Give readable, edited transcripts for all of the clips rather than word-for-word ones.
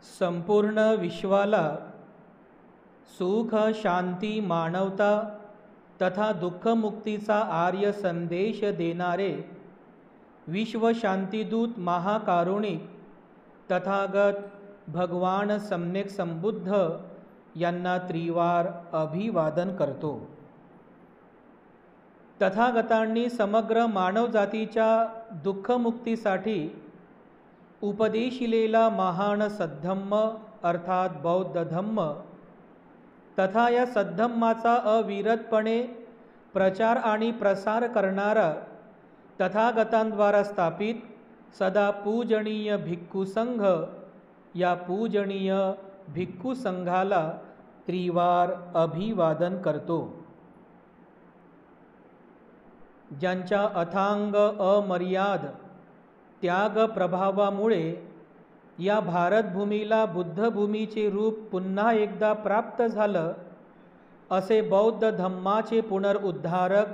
संपूर्ण विश्वाला सुख, शांती, मानवता तथा दुःखमुक्तीचा आर्य संदेश देणारे विश्वशांतीदूत महाकारुणिक तथागत भगवान सम्यक संबुद्ध यांना त्रिवार अभिवादन करतो। तथागतांनी समग्र मानवजातीच्या दुःखमुक्तीसाठी उपदेशिलेला महान सद्धम्म अर्थात बौद्ध धम्म तथा या सद्धम्माचा अविरतपणे प्रचार आणि प्रसार करणारा तथागतांद्वारा स्थापित सदा पूजनीय भिक्खू संघ या पूजनीय भिक्खू संघाला त्रिवार अभिवादन करतो। ज्यांच्या अथांग अमर्याद त्याग प्रभावामुळे या भारतभूमीला बुद्धभूमीचे रूप पुन्हा एकदा प्राप्त झालं, असे बौद्ध धम्माचे पुनरुद्धारक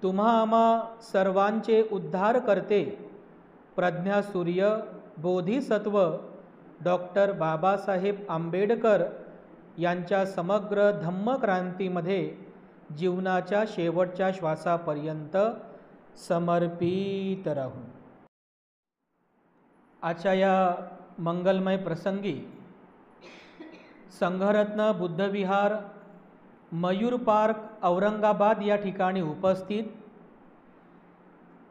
तुम्हा आम्हा सर्वांचे उद्धार करते प्रज्ञासूर्य बोधिसत्व डॉक्टर बाबासाहेब आंबेडकर यांच्या समग्र धम्मक्रांतीमध्ये जीवनाच्या शेवटच्या श्वासापर्यंत समर्पित राहू। आजच्या या मंगलमय प्रसंगी संघरत्न बुद्धविहार मयूर पार्क औरंगाबाद या ठिकाणी उपस्थित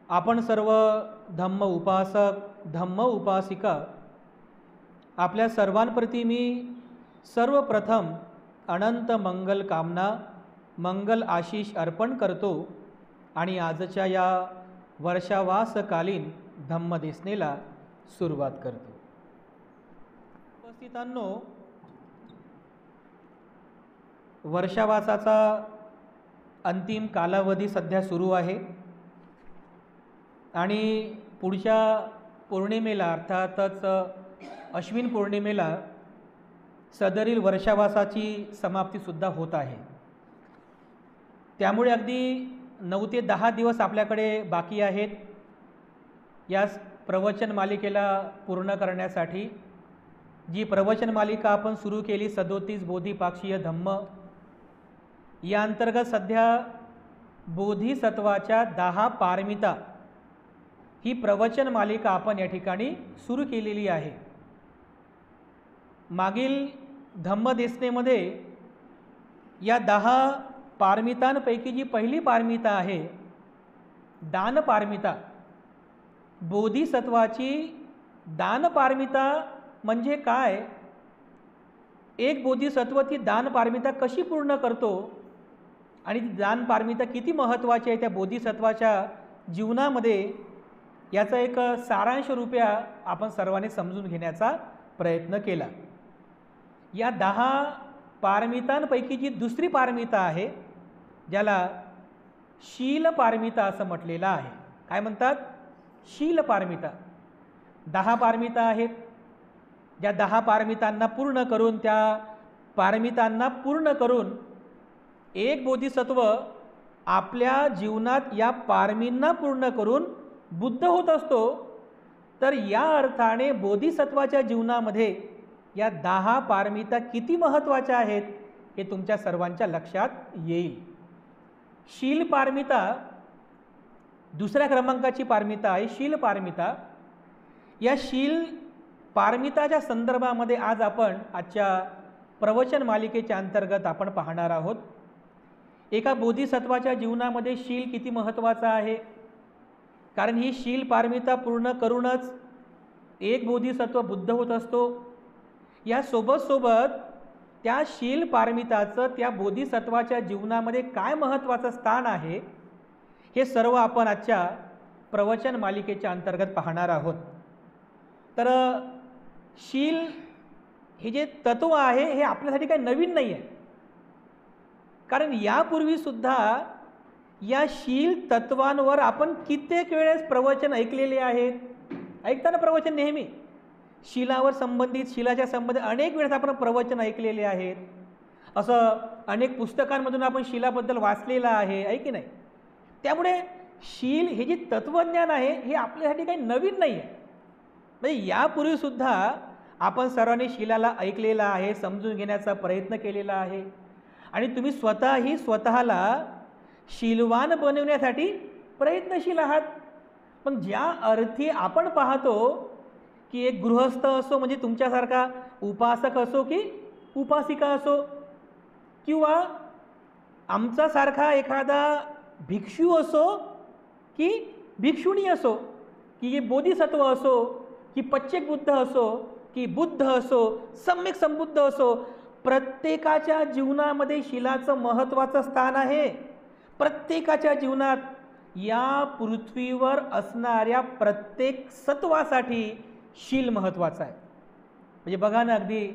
आपण सर्व धम्म उपासक धम्म उपासिका आपल्या सर्वांप्रती मी सर्वप्रथम अनंत मंगल कामना मंगल आशीष अर्पण करतो आणि आजच्या या वर्षावासकालीन धम्मदेसनेला सुरुवात करतो। उपस्थितांनो, वर्षावासाचा अंतिम कालावधी सध्या सुरू आहे आणि पुढच्या पौर्णिमेला अर्थातच अश्विन पौर्णिमेला सदरील वर्षावासाची समाप्तीसुद्धा होत आहे। त्यामुळे अगदी 9 ते 10 दिवस आपल्याकडे बाकी आहेत या प्रवचन मालिकेला पूर्ण करण्यासाठी। जी प्रवचन मालिका आपण सुरू केली 37 बोधिपाक्षीय धम्म, या अंतर्गत सध्या बोधिसत्वाच्या 10 पारमिता ही प्रवचन मालिका आपण या ठिकाणी सुरू केलेली आहे। मागील धम्मदेसनेमध्ये या 10 पारमितांपैकी जी पहिली पारमिता आहे दान पारमिता, बोधिसत्वाची दान पारमिता म्हणजे काय, एक बोधिसत्व ती दान पारमिता कशी पूर्ण करतो आणि ती दान पारमिता किती महत्त्वाची आहे त्या बोधिसत्वाच्या जीवनामध्ये, याचा एक सारांश रूपया आपण सर्वांनी समजून घेण्याचा प्रयत्न केला। या 10 पारमितांपैकी जी दुसरी पारमिता आहे ज्याला शील पारमिता असं म्हटलेलं आहे। काय म्हणतात? शील पारमिता। 10 पारमिता आहेत, ज्या 10 पारमितांना पूर्ण करून त्या पारमितांना पूर्ण करून एक बोधिसत्व आपल्या जीवनात या पारमींना पूर्ण करून बुद्ध होत असतो। तर या अर्थाने बोधिसत्वाच्या जीवनामध्ये या 10 पारमिता किती महत्त्वाच्या आहेत हे तुमच्या सर्वांच्या लक्षात येईल। शील पारमिता दुसऱ्या क्रमांकाची पारमिता आहे, शील पारमिता। या शील पारमिताच्या संदर्भामध्ये आज आपण आजच्या प्रवचन मालिकेच्या अंतर्गत आपण पाहणार आहोत। एका बोधिसत्वाच्या जीवनामध्ये शील किती महत्त्वाचा आहे, कारण ही शील पारमिता पूर्ण करूनच एक बोधिसत्व बुद्ध होत असतो। या सोबत त्या शील पारमिताचं त्या बोधिसत्वाच्या जीवनामध्ये काय महत्त्वाचं स्थान आहे हे सर्व आपण आजच्या प्रवचन मालिकेच्या अंतर्गत पाहणार आहोत। तर शील हे जे तत्व आहे हे आपल्यासाठी काही नवीन नाही आहे, कारण यापूर्वीसुद्धा या शील तत्वांवर आपण कित्येक वेळेस प्रवचन ऐकलेले आहेत। ऐकताना प्रवचन नेहमी शीलावर संबंधित शीलाच्या संबंधित अनेक वेळेस आपण प्रवचन ऐकलेले आहेत। असं अनेक पुस्तकांमधून आपण शीलाबद्दल वाचलेलं आहे की नाही। त्यामुळे शील हे जे तत्वज्ञान आहे हे आपल्यासाठी काही नवीन नाही आहे। म्हणजे यापूर्वीसुद्धा आपण सर्वांनी शिलाला ऐकलेलं आहे, समजून घेण्याचा प्रयत्न केलेला आहे आणि तुम्ही स्वतःही स्वतःला शीलवान बनवण्यासाठी प्रयत्नशील आहात. पण ज्या अर्थी आपण पाहतो की एक गृहस्थ असो, म्हणजे तुमच्यासारखा उपासक असो की उपासिका असो, किंवा आमच्यासारखा एखादा भिक्षू असो की भिक्षुणी असो, की बोधिसत्व असो की पच्चेक बुद्ध असो की बुद्ध असो, सम्यक संबुद्ध असो, प्रत्येकाच्या जीवनामध्ये शिलाचं महत्त्वाचं स्थान आहे. प्रत्येकाच्या जीवनात या पृथ्वीवर असणाऱ्या प्रत्येक सत्वासाठी शील महत्त्वाचा आहे. म्हणजे बघा ना, अगदी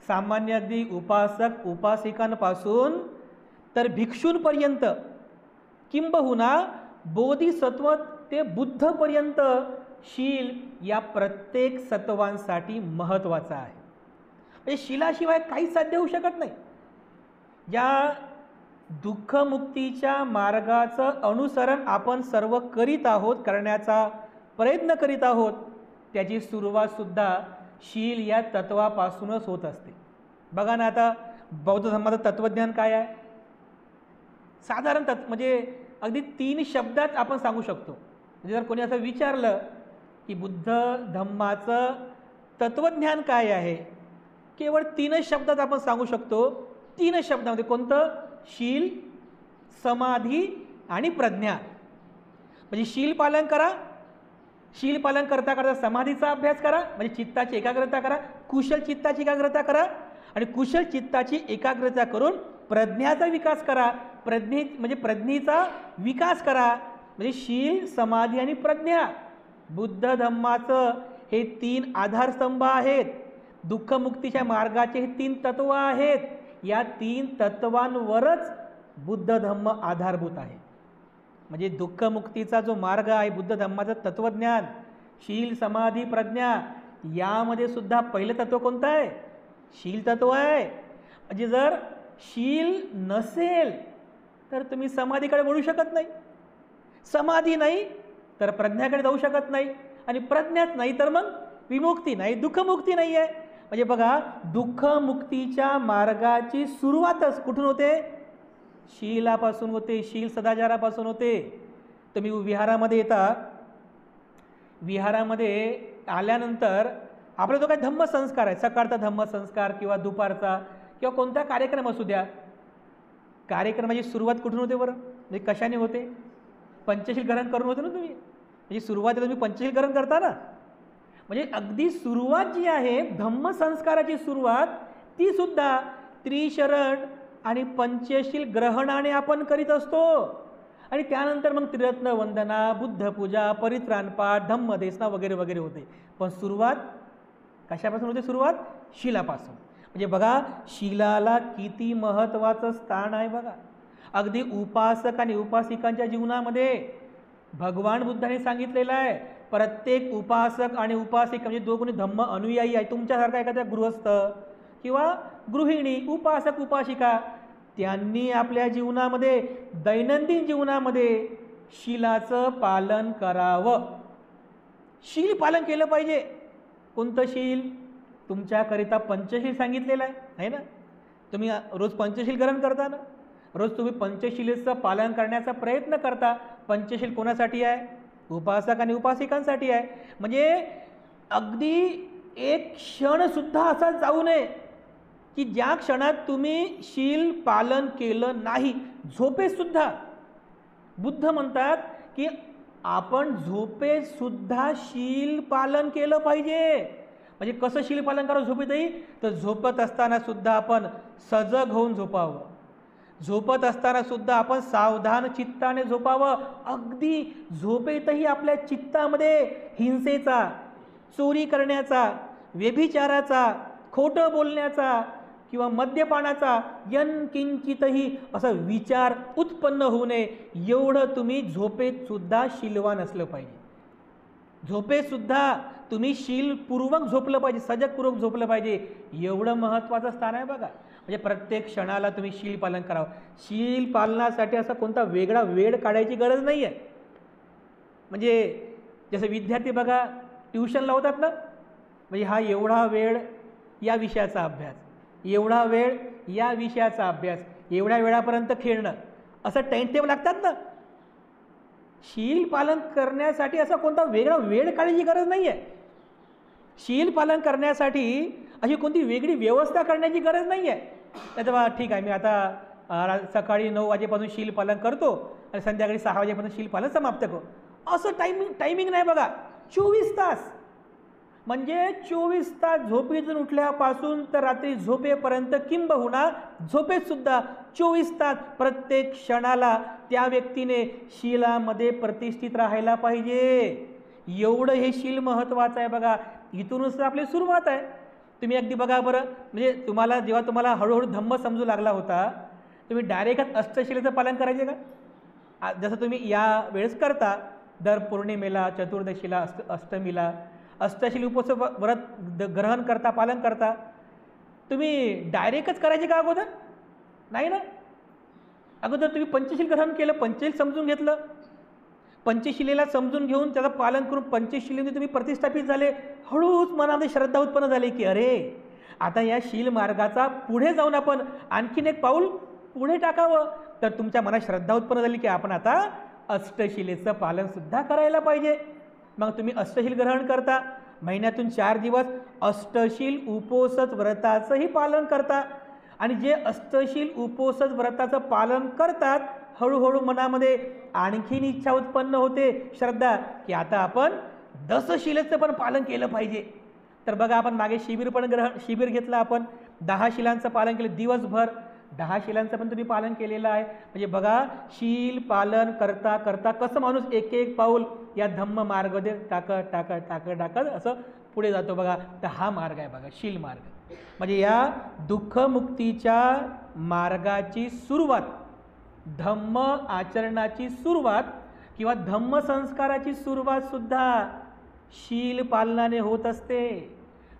सामान्य अगदी उपासक उपासिकांपासून तर भिक्षूंपर्यंत, किंबहुना बोधिसत्व ते बुद्धपर्यंत शील या प्रत्येक सत्वांसाठी महत्त्वाचा आहे. म्हणजे शिलाशिवाय काहीच साध्य होऊ शकत नाही. ज्या दुःखमुक्तीच्या मार्गाचं अनुसरण आपण सर्व करीत आहोत, करण्याचा प्रयत्न करीत आहोत, त्याची सुरुवातसुद्धा शील या तत्वापासूनच होत असते. बघा ना, आता बौद्ध धर्माचं तत्त्वज्ञान काय आहे? साधारण म्हणजे अगदी 3 शब्दात आपण सांगू शकतो. म्हणजे जर कोणी असं विचारलं की बुद्ध धम्माचं तत्त्वज्ञान काय आहे, केवळ 3 शब्दात आपण सांगू शकतो. 3 शब्दामध्ये कोणतं? शील, समाधी आणि प्रज्ञा. म्हणजे शील पालन करा, शील पालन करता करता समाधीचा अभ्यास करा, म्हणजे चित्ताची एकाग्रता करा, कुशल चित्ताची एकाग्रता करा, आणि कुशल चित्ताची एकाग्रता करून प्रज्ञाचा विकास करा. म्हणजे प्रज्ञेचा विकास करा. म्हणजे शील, समाधी आणि प्रज्ञा, बुद्ध धम्माचं हे 3 आधारस्तंभ आहेत. दुःखमुक्तीच्या मार्गाचे हे 3 तत्व आहेत. या 3 तत्वांवरच बुद्ध धम्म आधारभूत आहे. म्हणजे दुःखमुक्तीचा जो मार्ग आहे, बुद्ध धम्माचं तत्वज्ञान, शील, समाधी, प्रज्ञा, यामध्ये सुद्धा पहिलं तत्व कोणतं आहे? शील तत्व आहे. म्हणजे जर शील नसेल तर तुम्ही समाधीकडे वळू शकत नाही, समाधी नाही तर प्रज्ञाकडे जाऊ शकत नाही, आणि प्रज्ञाच नाही तर मग विमुक्ती नाही, दुःखमुक्ती नाही आहे. म्हणजे बघा, दुःखमुक्तीच्या मार्गाची सुरुवातच कुठून होते? शीलापासून होते, शील सदाचारापासून होते. तुम्ही विहारामध्ये येता, विहारामध्ये आल्यानंतर आपला जो काही धम्मसंस्कार आहे, सकाळचा धम्मसंस्कार किंवा दुपारचा किंवा कोणता कार्यक्रम असू द्या, कार्यक्रमाची सुरुवात कुठून होते बरं? म्हणजे कशाने होते? पंचशील ग्रहण करून होते ना तुम्ही. म्हणजे सुरुवातीला तुम्ही पंचशील ग्रहण करता ना. म्हणजे अगदी सुरुवात जी आहे धम्मसंस्काराची सुरुवात, ती सुद्धा त्रिशरण आणि पंचशील ग्रहणाने आपण करीत असतो. आणि त्यानंतर मग त्रिरत्न वंदना, बुद्धपूजा, परित्राणपाठ, धम्मदेसना वगैरे वगैरे होते. पण सुरुवात कशापासून होते? सुरुवात शीलापासून. म्हणजे बघा, शीलाला किती महत्त्वाचं स्थान आहे बघा. अगदी उपासक आणि उपासिकांच्या जीवनामध्ये भगवान बुद्धाने सांगितलेलं आहे, प्रत्येक उपासक आणि उपासिका म्हणजे जो कोणी धम्म अनुयायी आहे, तुमच्यासारखा एखादा गृहस्थ किंवा गृहिणी, उपासक उपासिका, त्यांनी आपल्या जीवनामध्ये, दैनंदिन जीवनामध्ये शीलाचं पालन करावं. शील पालन केलं पाहिजे. कोणतं शील? तुमच्याकरिता पंचशील सांगितलेलं आहे ना. तुम्ही रोज पंचशील ग्रहण करता ना, रोज तुम्ही पंचशीलेचं पालन करण्याचा प्रयत्न करता. पंचशील कोणासाठी आहे? उपासक आणि उपासिकांसाठी आहे. म्हणजे अगदी एक क्षणसुद्धा असा जाऊ नये की ज्या क्षणात तुम्ही शील पालन केलं नाही. झोपेतसुद्धा बुद्ध म्हणतात की आपण झोपेतसुद्धा शील पालन केलं पाहिजे. म्हणजे कसं शील पालन करावं झोपेतही? तर झोपत असताना सुद्धा आपण सजग होऊन झोपावं, झोपत असताना सुद्धा आपण सावधान चित्ताने झोपावं. अगदी झोपेतही आपल्या चित्तामध्ये हिंसेचा, चोरी करण्याचा, व्यभिचाराचा, खोटं बोलण्याचा किंवा मद्यपानाचा यनकिंचितही असा विचार उत्पन्न होऊ नये, एवढं तुम्ही झोपेत सुद्धा शीलवान असलं पाहिजे. झोपेत सुद्धा तुम्ही शीलपूर्वक झोपलं पाहिजे, सजगपूर्वक झोपलं पाहिजे. एवढं महत्त्वाचं स्थान आहे बघा. म्हणजे प्रत्येक क्षणाला तुम्ही शील पालन करावं. शील पालनासाठी असा कोणता वेगळा वेळ काढायची गरज नाही आहे. म्हणजे जसं विद्यार्थी बघा ट्युशन लावतात ना, म्हणजे हा एवढा वेळ या विषयाचा अभ्यास, एवढा वेळ या विषयाचा अभ्यास, एवढ्या वेळापर्यंत खेळणं, असं टाइम टेबल लागतात ना. शील पालन करण्यासाठी असा कोणता वेगळा वेळ काढायची गरज नाही आहे. शील पालन करण्यासाठी अशी कोणती वेगळी व्यवस्था करण्याची गरज नाही आहे. नाही तर ठीक आहे, मी आता सकाळी 9 वाजेपासून शील पालन करतो आणि संध्याकाळी 6 वाजेपर्यंत शील पालन समाप्त करतो, असं टायमिंग नाही बघा. 24 तास म्हणजे 24 तास झोपेतून उठल्यापासून तर रात्री झोपेपर्यंत, किंबहुना झोपेत सुद्धा 24 तास प्रत्येक क्षणाला त्या व्यक्तीने शीलामध्ये प्रतिष्ठित राहायला पाहिजे. एवढं हे शील महत्त्वाचं आहे बघा. इथूनच आपली सुरुवात आहे. तुम्ही अगदी बघा बरं, म्हणजे जेव्हा तुम्हाला हळूहळू धम्म समजू लागला होता, तुम्ही डायरेक्ट अष्टशिलेचं पालन करायचे का? जसं तुम्ही या वेळेस करता, दर पौर्णिमेला, चतुर्दशीला, अष्टमीला अष्टशील उपवास व्रत ग्रहण करता, पालन करता, तुम्ही डायरेक्टच करायचे का अगोदर? नाही ना. अगोदर तुम्ही पंचशील ग्रहण केलं, पंचशील समजून घेतलं, पंचशिलेला समजून घेऊन त्याचं पालन करून पंचशिलेने तुम्ही प्रतिष्ठापित झाले. हळूच मनामध्ये श्रद्धा उत्पन्न झाली की अरे आता या शील मार्गाचा पुढे जाऊन आपण आणखीन एक पाऊल पुढे टाकावं. तर तुमच्या मनात श्रद्धा उत्पन्न झाली की आपण आता अष्टशिलेचं पालन सुद्धा करायला पाहिजे. मग तुम्ही अष्टशील ग्रहण करता, महिन्यातून 4 दिवस अष्टशील उपोषज व्रताचंही पालन करता. आणि जे अष्टशील उपोषज व्रताचं पालन करतात, हळूहळू मनामध्ये आणखीन इच्छा उत्पन्न होते, श्रद्धा, की आता आपण दशशिलेचं पण पालन केलं पाहिजे. तर बघा, आपण मागे शिबिर घेतलं, आपण 10 शिलांचं पालन केलं दिवसभर. 10 शिलांचं पण तुम्ही पालन केलेलं आहे. म्हणजे बघा, शील पालन करता करता कसं माणूस एक एक पाऊल या धम्म मार्गामध्ये टाकत असं पुढे जातो बघा. तर हा मार्ग आहे बघा, शील मार्ग. म्हणजे या दुःखमुक्तीच्या मार्गाची सुरुवात, धम्म आचरणाची सुरुवात किंवा धम्म संस्काराची सुरुवात सुद्धा शील पालनाने होत असते.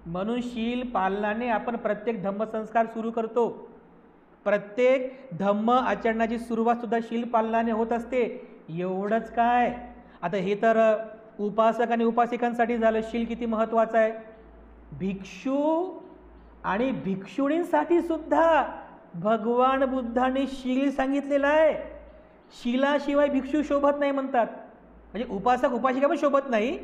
म्हणून शील पालनाने आपण प्रत्येक धम्मसंस्कार सुरू करतो. प्रत्येक धम्म आचरणाची सुरुवात सुद्धा शील पालनाने होत असते. एवढंच काय, आता हे तर उपासक आणि उपासिकांसाठी झालं. शील किती महत्त्वाचं आहे. भिक्षू आणि भिक्षुणींसाठी सुद्धा भगवान बुद्धाने शील सांगितलेलं आहे. शीलाशिवाय भिक्षू शोभत नाही म्हणतात. म्हणजे उपासक उपासिका पण शोभत नाही,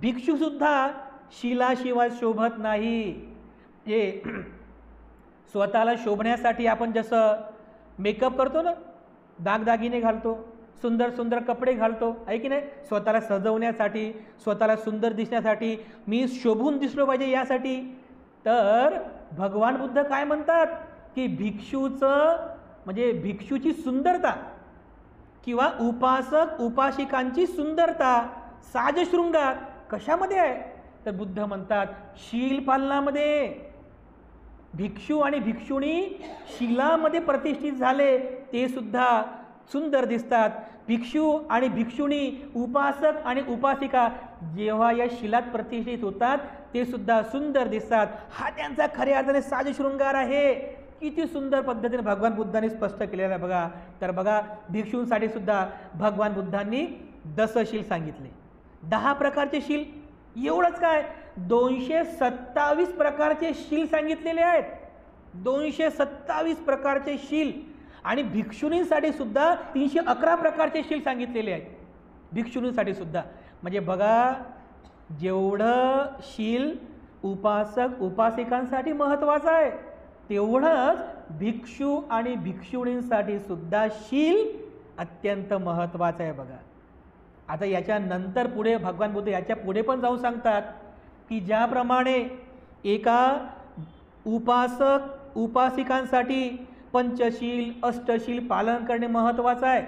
भिक्षूसुद्धा शीलाशिवाय शोभत नाही. हे स्वतःला शोभण्यासाठी आपण जसं मेकअप करतो ना, दागदागिने घालतो, सुंदर सुंदर कपडे घालतो, आहे की नाही, स्वतःला सजवण्यासाठी, स्वतःला सुंदर दिसण्यासाठी, मी शोभून दिसलो पाहिजे यासाठी. तर भगवान बुद्ध काय म्हणतात की भिक्षूचं म्हणजे भिक्षूची सुंदरता किंवा उपासक उपासिकांची सुंदरता साजशृंगार कशामध्ये आहे? तर बुद्ध म्हणतात शील पालनामध्ये. भिक्षू आणि भिक्षुणी शीलामध्ये प्रतिष्ठित झाले ते सुद्धा सुंदर दिसतात. भिक्षू आणि भिक्षुणी, उपासक आणि उपासिका जेव्हा या शीलात प्रतिष्ठित होतात ते सुद्धा सुंदर दिसतात. हा त्यांचा खऱ्या अर्थाने साजशृंगार आहे. किती सुंदर पद्धतीने भगवान बुद्धांनी स्पष्ट केलेलं आहे बघा. तर बघा, भिक्षूंसाठी सुद्धा भगवान बुद्धांनी दशशील सांगितले. 10 प्रकारचे शील. एवढंच काय, 227 प्रकारचे शील सांगितलेले आहेत. 227 प्रकारचे शील. आणि भिक्षुणींसाठी सुद्धा 311 प्रकारचे शील सांगितलेले आहेत भिक्षुणींसाठी सुद्धा. म्हणजे बघा, जेवढं शील उपासक उपासिकांसाठी महत्त्वाचं आहे तेवढंच भिक्षू आणि भिक्षुणींसाठी सुद्धा शील अत्यंत महत्त्वाचं आहे बघा. आता याच्यानंतर पुढे भगवान बुद्ध याच्या पुढे पण जाऊन सांगतात की ज्याप्रमाणे एका उपासक उपासिकांसाठी पंचशील अष्टशील पालन करणे महत्त्वाचं आहे,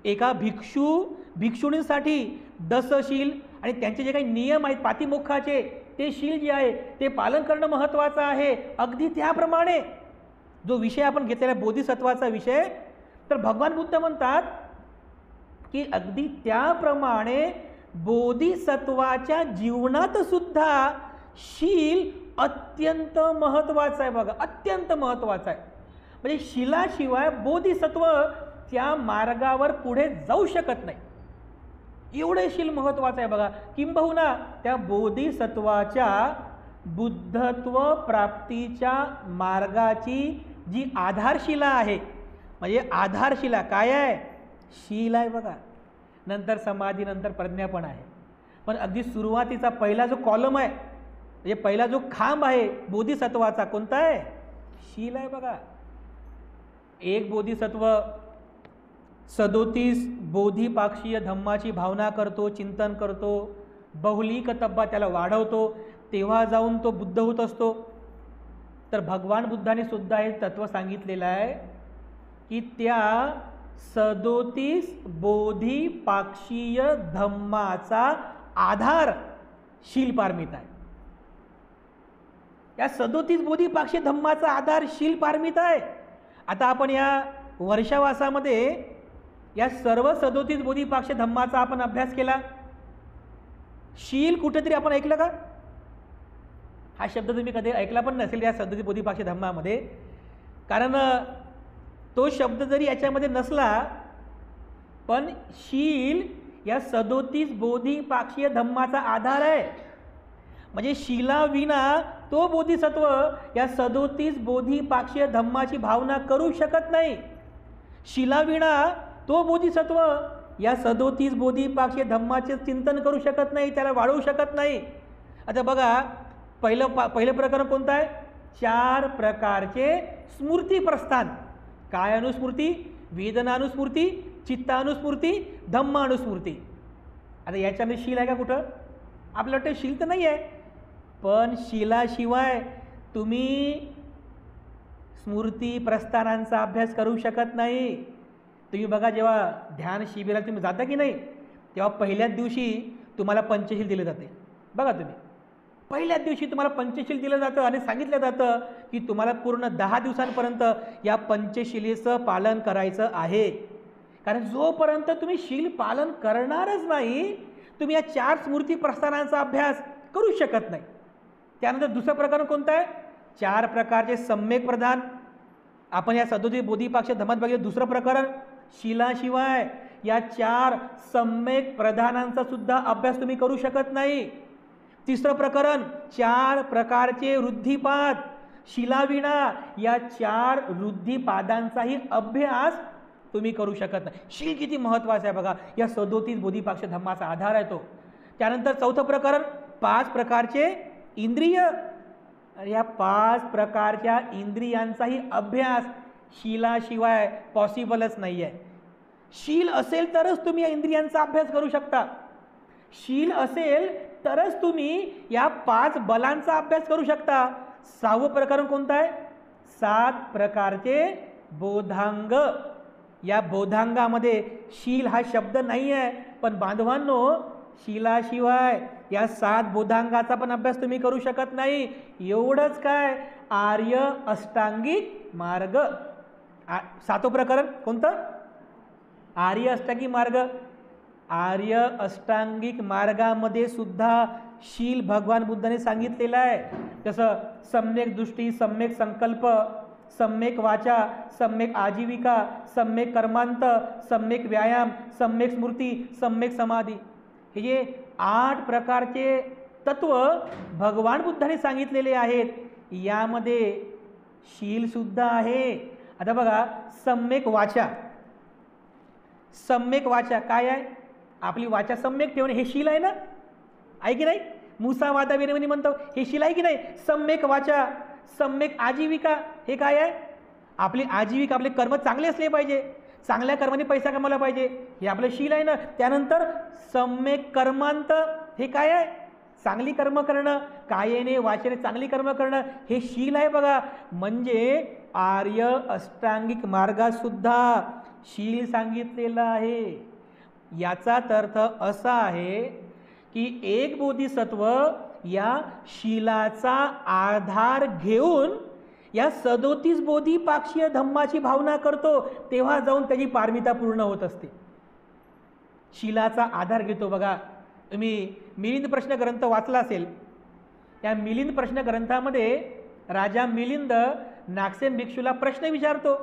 एका भिक्षुणींसाठी दशशील आणि त्यांचे जे काही नियम आहेत पातिमोक्षाचे ते शील जे आहे ते पालन करणं महत्त्वाचं आहे. अगदी त्याप्रमाणे जो विषय आपण घेतलेला बोधिसत्वाचा विषय, तर भगवान बुद्ध म्हणतात की अगदी त्याप्रमाणे बोधिसत्वाच्या जीवनात सुद्धा शील अत्यंत महत्त्वाचं आहे बघा. अत्यंत महत्त्वाचं आहे. म्हणजे शीलाशिवाय बोधिसत्व त्या मार्गावर पुढे जाऊ शकत नाही. एवढे शील महत्वाचं आहे बघा. किंबहुना त्या बोधिसत्वाच्या बुद्धत्व प्राप्तीच्या मार्गाची जी आधारशिला आहे, म्हणजे आधारशिला काय आहे? शील आहे बघा. नंतर समाधी, नंतर प्रज्ञा पण आहे. पण अगदी सुरुवातीचा पहिला जो कॉलम आहे, म्हणजे पहिला जो खांब आहे बोधिसत्वाचा, कोणता आहे? शील आहे बघा. एक बोधिसत्व 37 बोधिपाक्षीय धम्माची भावना करतो, चिंतन करतो, बहुलिक तब्बा त्याला वाढवतो, तेव्हा जाऊन तो बुद्ध होत असतो. तर भगवान बुद्धाने सुद्धा हे तत्व सांगितलेलं आहे की त्या 37 बोधिपाक्षीय धम्माचा आधार शील पारमिता आहे. या 37 बोधिपाक्षीय धम्माचा आधार शील पारमिता आहे. आता आपण या वर्षावासामध्ये या सर्व 37 बोधिपाक्षीय धम्माचा आपण अभ्यास केला. शील कुठेतरी आपण ऐकलं का? हा शब्द तुम्ही कधी ऐकला पण नसेल या 37 बोधिपाक्षीय धम्मामध्ये. कारण तो शब्द जरी याच्यामध्ये नसला, पण शील या 37 बोधिपाक्षीय धम्माचा आधार आहे. म्हणजे शीलाविना तो बोधिसत्व या 37 बोधिपाक्षीय धम्माची भावना करू शकत नाही. शीलाविना तो बोधिसत्व या 37 बोधिपाक्षीय धम्माचे चिंतन करू शकत नाही, त्याला वाढवू शकत नाही. आता बघा, पहिलं प्रकरण कोणतं आहे? 4 प्रकारचे स्मृती प्रस्थान. काय अनुस्मृती? वेदनानुस्मृती, चित्तानुस्मृती, धम्मानुस्मृती. आता याच्यामध्ये शील आहे का कुठं? आपल्याला वाटतं शील तर नाही आहे, पण शीलाशिवाय तुम्ही स्मृती प्रस्थानांचा अभ्यास करू शकत नाही. तुम्ही बघा, जेव्हा ध्यान शिबिरात तुम्ही जाता की नाही, तेव्हा पहिल्याच दिवशी तुम्हाला पंचशील दिले जाते. बघा, तुम्ही पहिल्याच दिवशी तुम्हाला पंचशील दिलं जातं आणि सांगितलं जातं की तुम्हाला पूर्ण 10 दिवसांपर्यंत या पंचशिलेचं पालन करायचं आहे. कारण जोपर्यंत तुम्ही शील पालन करणारच नाही, तुम्ही या 4 स्मृती प्रस्थानांचा अभ्यास करू शकत नाही. त्यानंतर दुसरं प्रकरण कोणतं आहे? 4 प्रकारचे सम्यक प्रधान. आपण या 37 बोधिपाक्षीय धम्मात बघितलं. दुसरं प्रकरण, शीलाशिवाय या 4 सम्यक प्रधानांचा सुद्धा अभ्यास तुम्ही करू शकत नाही. तिसरं प्रकरण, 4 प्रकारचे वृद्धिपाद. शीलाविना या 4 वृद्धिपादांचाही अभ्यास तुम्ही करू शकत नाही. शील किती महत्त्वाचं आहे बघा. या 37 बोधिपाक्षीय धम्माचा आधार आहे तो. त्यानंतर चौथं प्रकरण, 5 प्रकारचे इंद्रिय. या 5 प्रकारच्या इंद्रियांचाही अभ्यास शीलाशिवाय पॉसिबलच नाही आहे. शील असेल तरच तुम्ही या इंद्रियांचा अभ्यास करू शकता. शील असेल तरच तुम्ही या 5 बलांचा अभ्यास करू शकता. 6वं प्रकरण कोणतं आहे? 7 प्रकारचे बोधांग. या बोधांगामध्ये शील हा शब्द नाही आहे, पण बांधवांनो, शीलाशिवाय या 7 बोधांगाचा पण अभ्यास तुम्ही करू शकत नाही. एवढंच काय, आर्य अष्टांगिक मार्ग. 7वं प्रकरण कोणतं? आर्य अष्टांगिक मार्ग. आर्य अष्टांगिक मार्गामध्ये सुद्धा शील भगवान बुद्धाने सांगितलेलं आहे. जसं सम्यक दृष्टी, सम्यक संकल्प, सम्यक वाचा, सम्यक आजीविका, सम्यक कर्मांत, सम्यक व्यायाम, सम्यक स्मृती, सम्यक समाधी. हे जे 8 प्रकारचे तत्व भगवान बुद्धाने सांगितलेले आहेत, यामध्ये शील सुद्धा आहे. आता बघा, सम्यक वाचा. सम्यक वाचा काय आहे? आपली वाचा सम्यक ठेवणे, हे शील आहे ना? आहे की नाही? मुसा वादा विरमणी म्हणतो, हे शील आहे की नाही? सम्यक वाचा. सम्यक आजीविका, हे काय आहे? आपली आजीविका, आपले कर्म चांगले असले पाहिजे, चांगल्या कर्माने पैसा कमवला पाहिजे, हे आपलं शील आहे ना? त्यानंतर सम्यक कर्मांत, हे काय आहे? चांगली कर्म करणं, कायेने वाचेने चांगली कर्म करणं, हे शील आहे बघा. म्हणजे आर्य अष्टांगिक मार्गात सुद्धा शील सांगितलेलं आहे. याचाच अर्थ असा आहे की एक बोधिसत्व या शीलाचा आधार घेऊन या 37 बोधिपाक्षीय धम्माची भावना करतो, तेव्हा जाऊन त्याची पारमिता पूर्ण होत असते. शीलाचा आधार घेतो बघा. तुम्ही मिलिंद प्रश्न ग्रंथ वाचला असेल. या मिलिंद प्रश्न ग्रंथामध्ये राजा मिलिंद नागसेन भिक्षूला प्रश्न विचारतो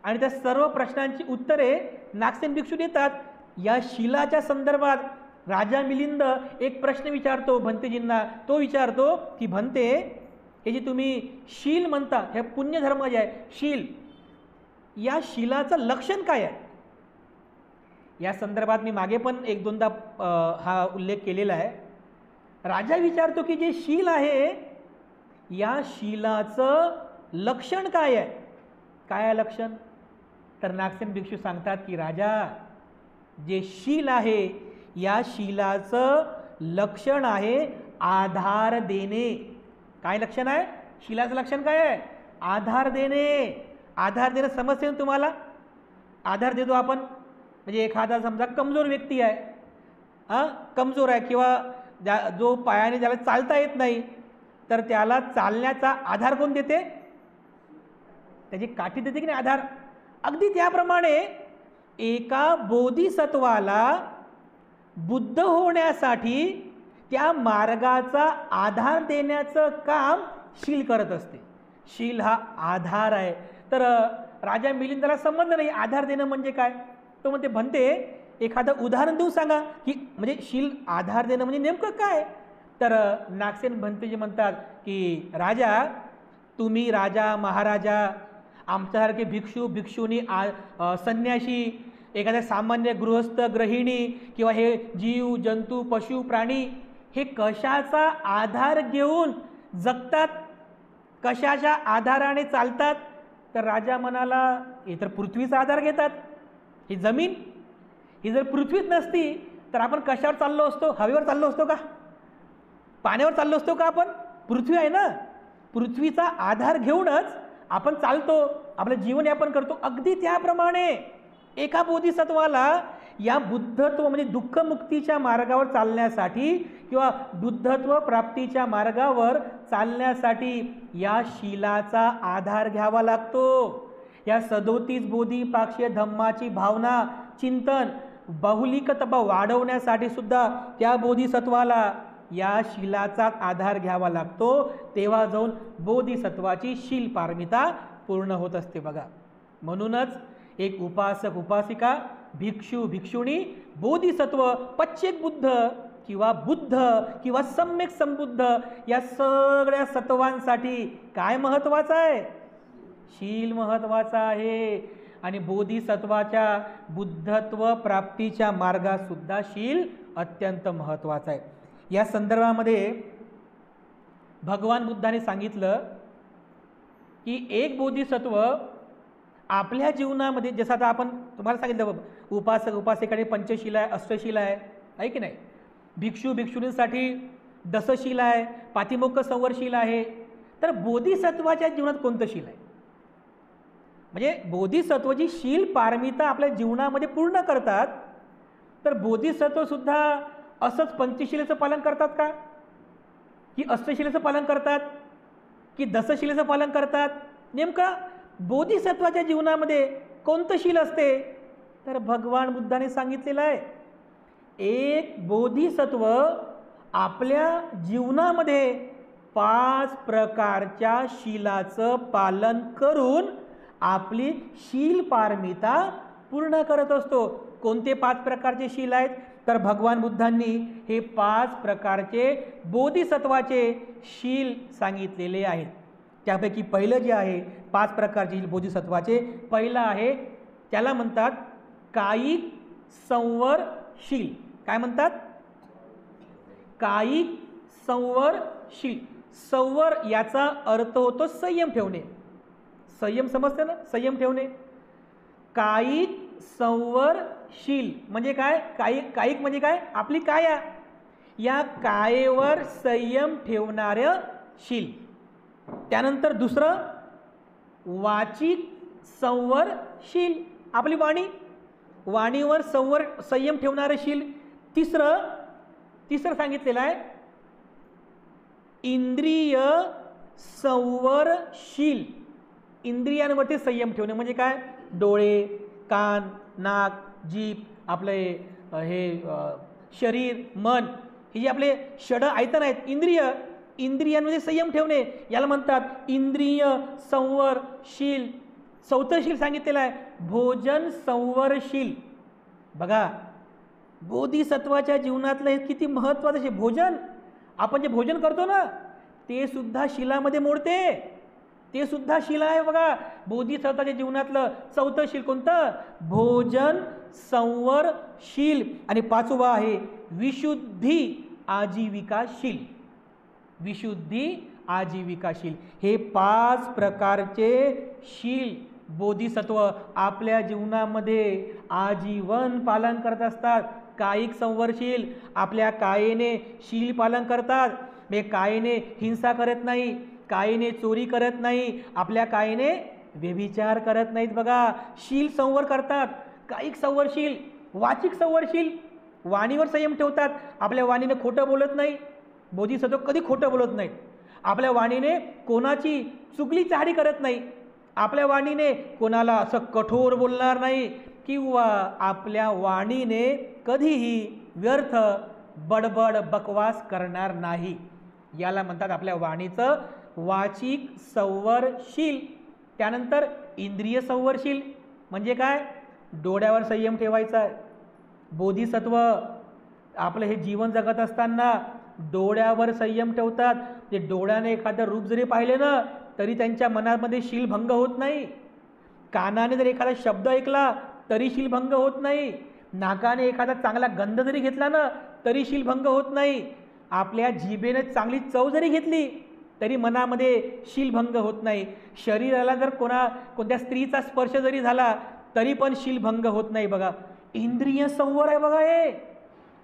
आणि त्या सर्व प्रश्नांची उत्तरे नागसेन भिक्षू देतात. या शिलाच्या संदर्भात राजा मिलिंद एक प्रश्न विचारतो भंतेजींना. तो विचारतो की भंते, हे जे तुम्ही शील म्हणता, हे पुण्यधर्म जे आहे शील, या शिलाचं लक्षण काय आहे? या संदर्भात मी मागे पण एक दोनदा हा उल्लेख केलेला आहे. राजा विचारतो की जे शील आहे, या शिलाचं लक्षण काय आहे? काय आहे लक्षण? तर नागसेन भिक्षू सांगतात की राजा, जे शील आहे, या शिलाचं लक्षण आहे आधार देणे. काय लक्षण आहे? शिलाचं लक्षण काय आहे? आधार देणे. आधार देणं समजते ना तुम्हाला? आधार देतो आपण, म्हणजे एखादा समजा कमजोर व्यक्ती आहे, कमजोर आहे, किंवा जो पायाने ज्याला चालता येत नाही, तर त्याला चालण्याचा आधार कोण देते? त्याची काठी देते की नाही आधार. अगदी त्याप्रमाणे एका बोधिसत्वाला बुद्ध होण्यासाठी त्या मार्गाचा आधार देण्याचं काम शील करत असते. शील हा आधार आहे. तर राजा मिलिंदाला समजलं नाही आधार देणं म्हणजे काय. तो म्हणते भंते, एखादं उदाहरण देऊन सांगा की म्हणजे शील आधार देणं म्हणजे नेमकं काय. तर नागसेन भंतेजी म्हणतात की राजा, तुम्ही राजा महाराजा, आमच्यासारखे भिक्षू भिक्षुनी, संन्यासी, एखाद्या सामान्य गृहस्थ गृहिणी, किंवा हे जीव जंतू पशु प्राणी, हे कशाचा आधार घेऊन जगतात, कशाच्या आधाराने चालतात? तर राजा म्हणाला, हे तर पृथ्वीचा आधार घेतात. ही जमीन, ही जर पृथ्वीच नसती तर आपण कशावर चाललो असतो? हवेवर चाललो असतो का? पाण्यावर चाललो असतो का आपण? पृथ्वी आहे ना, पृथ्वीचा आधार घेऊनच आपण चालतो, आपलं जीवनयापन करतो. अगदी त्याप्रमाणे एका बोधिसत्वाला या बुद्धत्व म्हणजे दुःखमुक्तीच्या मार्गावर चालण्यासाठी किंवा बुद्धत्व प्राप्तीच्या मार्गावर चालण्यासाठी या शीलाचा आधार घ्यावा लागतो. या 37 बोधिपाक्षीय धम्माची भावना, चिंतन, बहुलिकत्व वाढवण्यासाठी सुद्धा त्या बोधिसत्वाला या शिलाचा आधार घ्यावा लागतो. तेव्हा जाऊन बोधिसत्वाची शील पारमिता पूर्ण होत असते बघा. म्हणूनच एक उपासक उपासिका, भिक्षू भिक्षुणी, बोधिसत्व, पश्चेत बुद्ध किंवा बुद्ध किंवा सम्यक संबुद्ध, या सगळ्या सत्वांसाठी काय महत्त्वाचं आहे? शील महत्त्वाचा आहे. आणि बोधिसत्वाच्या बुद्धत्व प्राप्तीच्या मार्गात सुद्धा शील अत्यंत महत्त्वाचा आहे. या संदर्भामध्ये भगवान बुद्धाने सांगितलं की एक बोधिसत्व आपल्या जीवनामध्ये, जसं आता आपण तुम्हाला सांगितलं उपासक उपासिकाने पंचशीला आहे, अष्टशीला आहे की नाही. भिक्षू भिक्षुणींसाठी दशशीला आहे, पातिमोक्ष संवरशील आहे. तर बोधिसत्वाच्या जीवनात कोणतं शील आहे? म्हणजे बोधिसत्वची शील पारमिता आपल्या जीवनामध्ये पूर्ण करतात. तर बोधिसत्व सुद्धा असंच पंचशिलेचं पालन करतात का? की अष्टशिलेचं पालन करतात? की दशशिलेचं पालन करतात? नेमकं बोधिसत्वाच्या जीवनामध्ये कोणतं शील असते? तर भगवान बुद्धाने सांगितलेलं आहे, एक बोधिसत्व आपल्या जीवनामध्ये 5 प्रकारच्या शीलाचं पालन करून आपली शील पारमिता पूर्ण करत असतो. कोणते 5 प्रकारचे शील आहेत? तर भगवान बुद्धांनी हे 5 प्रकारचे बोधिसत्वाचे शील सांगितलेले आहेत. त्यापैकी पहिलं जे आहे 5 प्रकारचे बोधिसत्वाचे, पहिलं आहे त्याला म्हणतात कायिक संवरशील. काय म्हणतात? कायिक संवरशील. संवर याचा अर्थ होतो संयम ठेवणे. संयम समजते ना? संयम ठेवणे. कायिक संवरशील म्हणजे काय? कायिक म्हणजे काय? आपली काया, या कायेवर संयम ठेवणारं शील. त्यानंतर दुसरं वाचिक संवरशील, आपली वाणी, वाणीवर संयम ठेवणारं शील. तिसरं सांगितलेलं आहे इंद्रिय संवरशील. इंद्रियांवरती संयम ठेवणे म्हणजे काय? डोळे, कान, नाक, जीभ, आपले हे शरीर, मन, हे जे आपले षड आयतन आहेत, इंद्रियांमध्ये संयम ठेवणे, याला म्हणतात इंद्रिय संवरशील. चौथं शील सांगितलेलं आहे भोजन संवरशील. बघा, बोधिसत्वाच्या जीवनातलं हे किती महत्त्वाचं हे भोजन. आपण जे भोजन करतो ना ते सुद्धा शिलामध्ये मोडते, ते सुद्धा शिला आहे बघा. बोधिसत्वाच्या जीवनातलं चौथं शील कोणतं? भोजन संवरशील. आणि पाचवा आहे विशुद्धी आजीविकाशील. विशुद्धी आजीविकाशील. हे 5 प्रकारचे शील बोधिसत्व आपल्या जीवनामध्ये आजीवन पालन करत असतात. कायिक संवरशील, आपल्या कायेने शील पालन करतात. म्हणजे कायेने हिंसा करत नाही, कायेने चोरी करत नाही, आपल्या कायेने व्यभिचार करत नाहीत बघा. शील संवर करतात. कायिक संवरशील. वाचिक संवरशील, वाणीवर संयम ठेवतात. आपल्या वाणीने खोटं बोलत नाही. बोधिसत्व कधी खोटं बोलत नाहीत. आपल्या वाणीने कोणाची चुगली चाहडी करत नाही. आपल्या वाणीने कोणाला असं कठोर बोलणार नाही, किंवा आपल्या वाणीने कधीही व्यर्थ बडबड बकवास करणार नाही. याला म्हणतात आपल्या वाणीचं वाचिक संवरशील. त्यानंतर इंद्रिय संवरशील म्हणजे काय? डोळ्यावर संयम ठेवायचा आहे. बोधिसत्व आपलं हे जीवन जगत असताना डोळ्यावर संयम ठेवतात. ते डोळ्याने एखादं रूप जरी पाहिले ना तरी त्यांच्या मनामध्ये शीलभंग होत नाही. कानाने जर एखादा शब्द ऐकला तरी शीलभंग होत नाही. नाकाने एखादा चांगला गंध जरी घेतला ना तरी शीलभंग होत नाही. आपल्या जिभेने चांगली चव जरी घेतली तरी मनामध्ये शीलभंग होत नाही. शरीराला जर कोणत्या स्त्रीचा स्पर्श जरी झाला तरी पण शीलभंग होत नाही बघा. इंद्रिय संवर आहे बघा हे.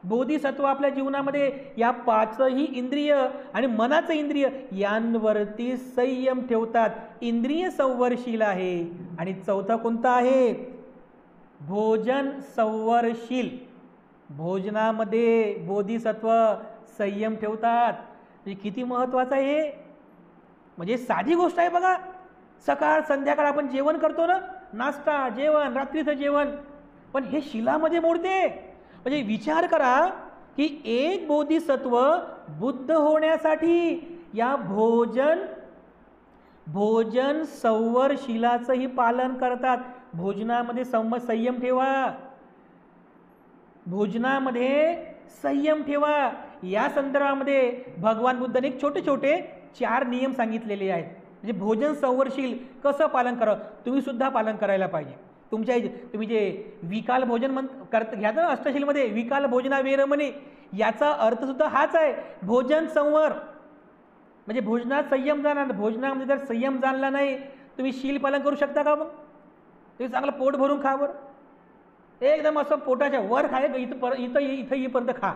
बोधिसत्व आपल्या जीवनामध्ये या 5ही इंद्रिय आणि मनाचं इंद्रिय यांवरती संयम ठेवतात. इंद्रिय संवरशील आहे. आणि चौथा कोणता आहे? भोजन संवरशील. भोजनामध्ये बोधिसत्व संयम ठेवतात. म्हणजे किती महत्त्वाचं आहे हे. म्हणजे साधी गोष्ट आहे बघा. सकाळ संध्याकाळ आपण जेवण करतो ना, नाश्ता, जेवण, रात्रीचं जेवण, पण हे शिलामध्ये मोडते. म्हणजे विचार करा की एक बोधिसत्व बुद्ध होण्यासाठी या भोजन संवरशीलाचंही पालन करतात. भोजनामध्ये संयम ठेवा. भोजनामध्ये संयम ठेवा. या संदर्भामध्ये भगवान बुद्धाने छोटे छोटे 4 नियम सांगितलेले आहेत. म्हणजे भोजन संवरशील कसं पालन करावं, तुम्ही सुद्धा पालन करायला पाहिजे. तुम्ही जे विकाल भोजन घ्या ना अष्टशीलमध्ये, विकाल भोजना वेरमणी, याचा अर्थ सुद्धा हाच आहे. भोजन संवर म्हणजे भोजनात संयम जाणार. भोजनामध्ये जर संयम जाणला नाही तुम्ही शील पालन करू शकता का? मग तुम्ही चांगलं पोट भरून खा बरं. एकदम असं पोटाच्या वर खाय, इथं येईपर्यंत खा.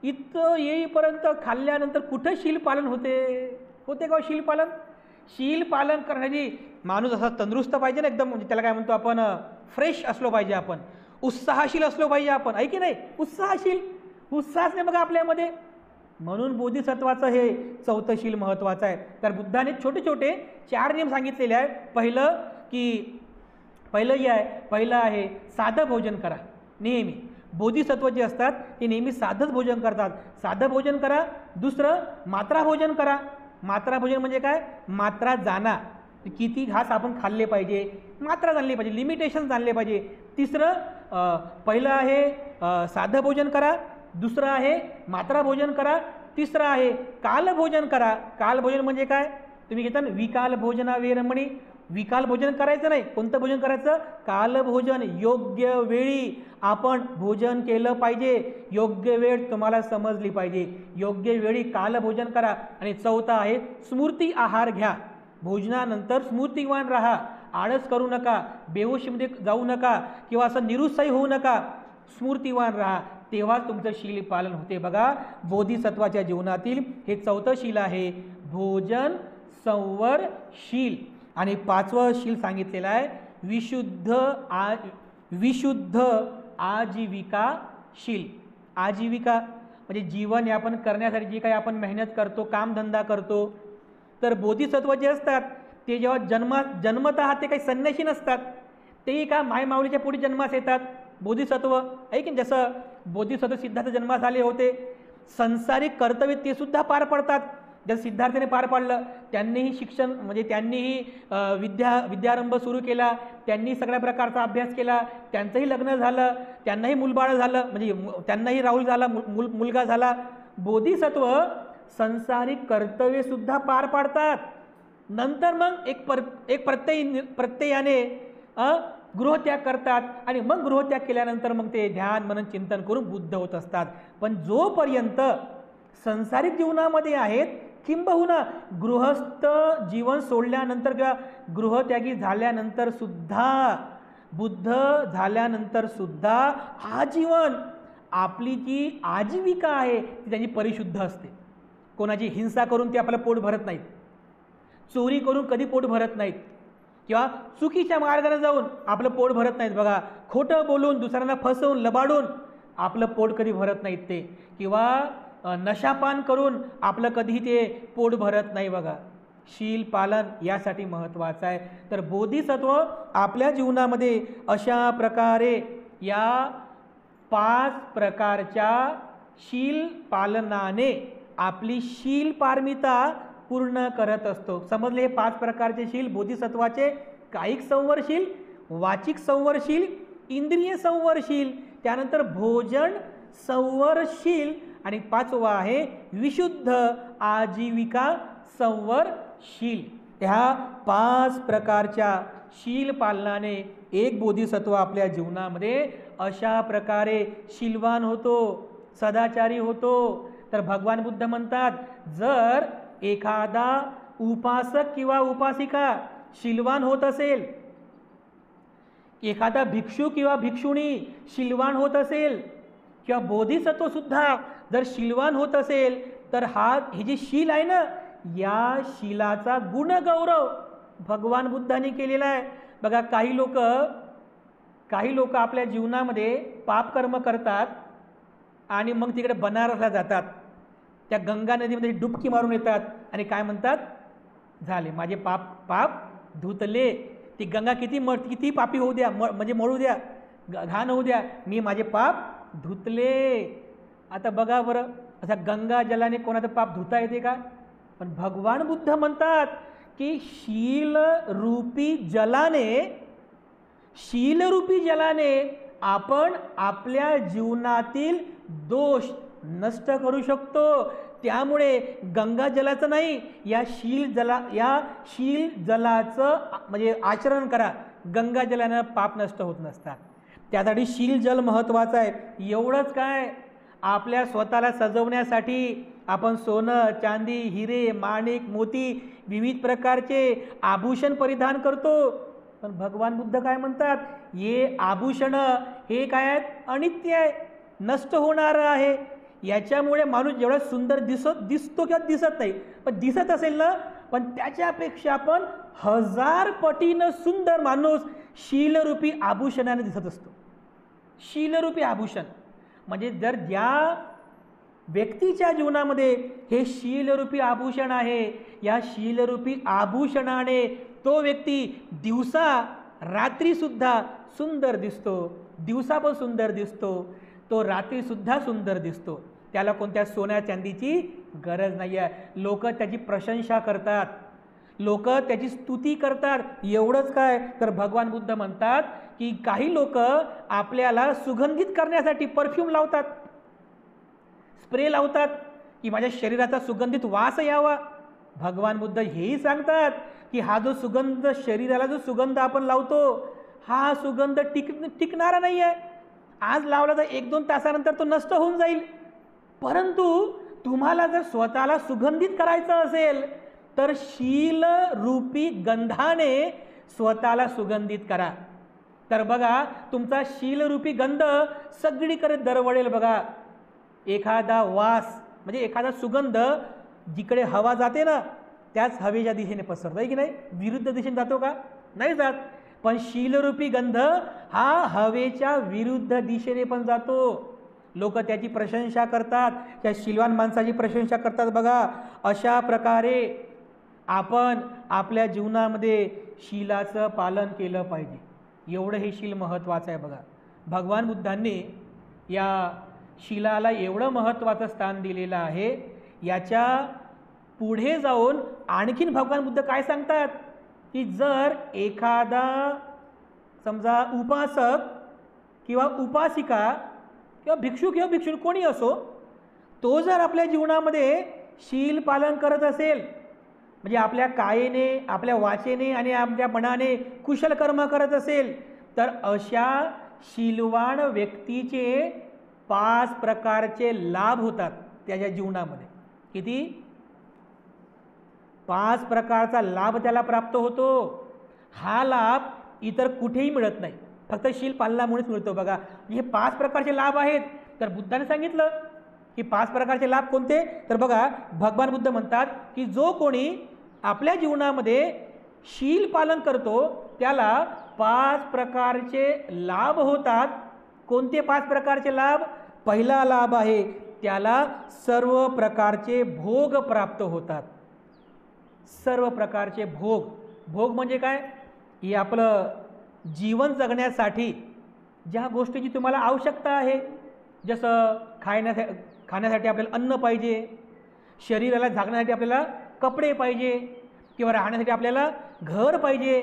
इथं येईपर्यंत खाल्ल्यानंतर कुठं शील पालन होते का शील पालन? शील पालन करण्याची माणूस असा तंदुरुस्त पाहिजे ना एकदम. म्हणजे त्याला काय म्हणतो आपण, फ्रेश असलो पाहिजे आपण, उत्साहशील असलो पाहिजे आपण, आहे की नाही? उत्साहच नाही बघा आपल्यामध्ये. म्हणून बोधिसत्वाचं हे चौथं शील महत्त्वाचं आहे. तर बुद्धाने छोटे छोटे 4 नियम सांगितलेले आहे. पहिलं आहे साधं भोजन करा नेहमी. बोधिसत्व जे असतात ते नेहमी साधंच भोजन करतात. साधं भोजन करा. दुसरं मात्रा भोजन करा. मात्रा भोजन म्हणजे काय? मात्रा जाणा, किती घास आपण खाल्ले पाहिजे, मात्रा जाणली पाहिजे, लिमिटेशन जाणले पाहिजे. पहिलं आहे साधं भोजन करा. दुसरं आहे मात्रा भोजन करा. तिसरं आहे काल भोजन करा. काल भोजन म्हणजे काय? तुम्ही घेता ना विकाल भोजना वेरमणी. विकाल भोजन करायचं नाही. कोणतं भोजन करायचं? काल भोजन. योग्य वेळी आपण भोजन केलं पाहिजे. योग्य वेळ तुम्हाला समजली पाहिजे. योग्य वेळी काल भोजन करा. आणि चौथा आहे स्मृती आहार घ्या. भोजनानंतर स्मृतिवान राहा. आळस करू नका, बेहोशीमध्ये जाऊ नका, किंवा असं निरुत्साही होऊ नका. स्मृतिवान राहा, तेव्हा तुमचं शील पालन होते. बघा बोधिसत्वाच्या जीवनातील हे चौथं शील आहे भोजन संवरशील. आणि 5वं शील सांगितलेलं आहे विशुद्ध आजीविकाशील. आजीविका म्हणजे जीवन यापन करण्यासाठी जी काही आपण मेहनत करतो, कामधंदा करतो. तर बोधिसत्व जे असतात ते जेव्हा जन्मतः ते काही संन्यासी नसतात. तेही का मायमाऊलीच्या पुढे जन्मास येतात. बोधिसत्व आहे की जसं बोधिसत्व सिद्धार्थ जन्मास आले होते. संसारिक कर्तव्य ते सुद्धा पार पडतात. जर सिद्धार्थाने पार पाडलं, त्यांनीही शिक्षण म्हणजे त्यांनीही विद्यारंभ सुरू केला, त्यांनी सगळ्या प्रकारचा अभ्यास केला, त्यांचंही लग्न झालं, त्यांनाही मूलबाळ झालं, म्हणजे त्यांनाही राहुल झाला, मुलगा झाला. बोधिसत्व संसारिक कर्तव्यसुद्धा पार पाडतात. नंतर मग एक प्रत्ययाने गृहत्याग करतात आणि मग गृहत्याग केल्यानंतर मग ते ध्यान मनन चिंतन करून बुद्ध होत असतात. पण जोपर्यंत संसारिक जीवनामध्ये आहेत, किंबहुना गृहस्थ जीवन सोडल्यानंतर किंवा गृहत्यागी झाल्यानंतर सुद्धा, बुद्ध झाल्यानंतर सुद्धा आजीवन आपली जी आजीविका आहे ती त्यांची परिशुद्ध असते. कोणाची हिंसा करून ते आपलं पोट भरत नाहीत, चोरी करून कधी पोट भरत नाहीत, किंवा चुकीच्या मार्गाने जाऊन आपलं पोट भरत नाहीत. बघा, खोटं बोलून दुसऱ्यांना फसवून लबाडून आपलं पोट कधी भरत नाहीत ते, किंवा नशापान करून आपलं कधी ते पोट भरत नाही. बघा, शील पालन यासाठी महत्त्वाचं आहे. तर बोधिसत्व आपल्या जीवनामध्ये अशा प्रकारे या 5 प्रकारच्या शील पालनाने आपली शील पारमिता पूर्ण करत असतो. समजले? हे 5 प्रकारचे शील बोधिसत्वाचे: कायिक संवरशील, वाचिक संवरशील, इंद्रिय संवरशील, त्यानंतर भोजन संवरशील, आणि 5वा आहे विशुद्ध आजीविका संवरशील. ह्या 5 प्रकारच्या शील पालनाने एक बोधिसत्व आपल्या जीवनामध्ये अशा प्रकारे शीलवान होतो, सदाचारी होतो. तर भगवान बुद्ध म्हणतात, जर एखादा उपासक किंवा उपासिका शीलवान होत असेल, एखादा भिक्षू किंवा भिक्षुणी शीलवान होत असेल, किंवा बोधिसत्व सुद्धा जर शीलवान होत असेल, तर हे जे शील आहे ना, या शीलाचा गुणगौरव भगवान बुद्धांनी केलेला आहे. बघा, काही लोक आपल्या जीवनामध्ये पापकर्म करतात आणि मग तिकडे बनारसला जातात, त्या गंगा नदीमध्ये डुबकी मारून येतात आणि काय म्हणतात, झाले माझे पाप धुतले. ती गंगा किती पापी होऊ द्या, म्हणजे मळू द्या, घाण होऊ द्या, मी माझे पाप धुतले. आता बघा बरं, असा गंगा जलाने कोणाचं पाप धुता येते का? पण भगवान बुद्ध म्हणतात की शीलरूपी जलाने आपण आपल्या जीवनातील दोष नष्ट करू शकतो. त्यामुळे गंगा जलाचं नाही, या शील जलाचं म्हणजे आचरण करा. गंगा जलानं पाप नष्ट होत नसतात. त्यासाठी शील जल महत्त्वाचं आहे. एवढंच काय, आपल्या स्वतःला सजवण्यासाठी आपण सोनं, चांदी, हिरे, माणिक, मोती, विविध प्रकारचे आभूषण परिधान करतो. पण भगवान बुद्ध काय म्हणतात, हे आभूषण हे काय आहेत, अनित्य आहे, नष्ट होणारं आहे. याच्यामुळे माणूस जेवढा सुंदर दिसतो किंवा दिसत नाही, पण दिसत असेल ना, पण त्याच्यापेक्षा पण 1000 पटीनं सुंदर माणूस शीलरूपी आभूषणाने दिसत असतो. शीलरूपी आभूषण म्हणजे जर ज्या व्यक्तीच्या जीवनामध्ये हे शीलरूपी आभूषण आहे, या शीलरूपी आभूषणाने तो व्यक्ती दिवसा रात्रीसुद्धा सुंदर दिसतो. दिवसा पण सुंदर दिसतो, तो रात्रीसुद्धा सुंदर दिसतो. त्याला कोणत्या सोन्या चांदीची गरज नाही आहे. लोक त्याची प्रशंसा करतात, लोक त्याची स्तुती करतात. एवढंच काय, तर भगवान बुद्ध म्हणतात की काही लोक आपल्याला सुगंधित करण्यासाठी परफ्यूम लावतात, स्प्रे लावतात की माझ्या शरीराचा सुगंधित वास यावा. भगवान बुद्ध हेही सांगतात की हा जो सुगंध, शरीराला जो सुगंध आपण लावतो, हा सुगंध टिकणारा नाही आहे. आज लावला तर 1-2 तासानंतर तो नष्ट होऊन जाईल. परंतु तुम्हाला जर स्वतःला सुगंधित करायचं असेल तर शील रूपी गंधाने स्वतःला सुगंधित करा. तर बघा, तुमचा शील रूपी गंध सगळीकडे दरवळेल. बघा, एखादा वास म्हणजे एखादा सुगंध जिकडे हवा जाते ना, त्याच हवेच्या दिशेने पसरतो आहे की नाही? विरुद्ध दिशेने जातो का? नाही जात. पण शीलरूपी गंध हा हवेच्या विरुद्ध दिशेने पण जातो. लोक त्याची प्रशंसा करतात, त्या शीलवान माणसाची प्रशंसा करतात. बघा, अशा प्रकारे आपण आपल्या जीवनामध्ये शीलाचं पालन केलं पाहिजे. एवढं हे शील महत्त्वाचं आहे. बघा, भगवान बुद्धांनी या शीलाला एवढं महत्त्वाचं स्थान दिलेलं आहे. याच्या पुढे जाऊन आणखीन भगवान बुद्ध काय सांगतात की जर एखादा समजा उपासक किंवा उपासिका किंवा भिक्षू किंवा भिक्षू कोणी असो, तो जर आपल्या जीवनामध्ये शील पालन करत असेल, म्हणजे आपल्या कायेने, आपल्या वाचेने आणि आपल्या मनाने कुशल कर्म करत असेल, तर अशा शीलवान व्यक्तीचे 5 प्रकारचे लाभ होतात त्याच्या जीवनामध्ये. किती? 5 प्रकारचा लाभ त्याला प्राप्त होतो. हा लाभ इतर कुठेही मिळत नाही, फक्त शील पालनामुळेच मिळतो. बघा, हे 5 प्रकारचे लाभ आहेत. तर बुद्धाने सांगितलं की 5 प्रकारचे लाभ कोणते? तर बघा, भगवान बुद्ध म्हणतात की जो कोणी आपल्या जीवनामध्ये शील पालन करतो त्याला 5 प्रकारचे लाभ होतात. कोणते 5 प्रकारचे लाभ? पहिला लाभ आहे त्याला सर्व प्रकारचे भोग प्राप्त होतात. सर्व प्रकारचे भोग. भोग म्हणजे काय? हे आपलं जीवन जगण्यासाठी ज्या गोष्टीची तुम्हाला आवश्यकता आहे, जसं खाण्यासाठी आपल्याला अन्न पाहिजे, शरीराला झाकण्यासाठी आपल्याला कपडे पाहिजे, किंवा राहण्यासाठी आपल्याला घर पाहिजे,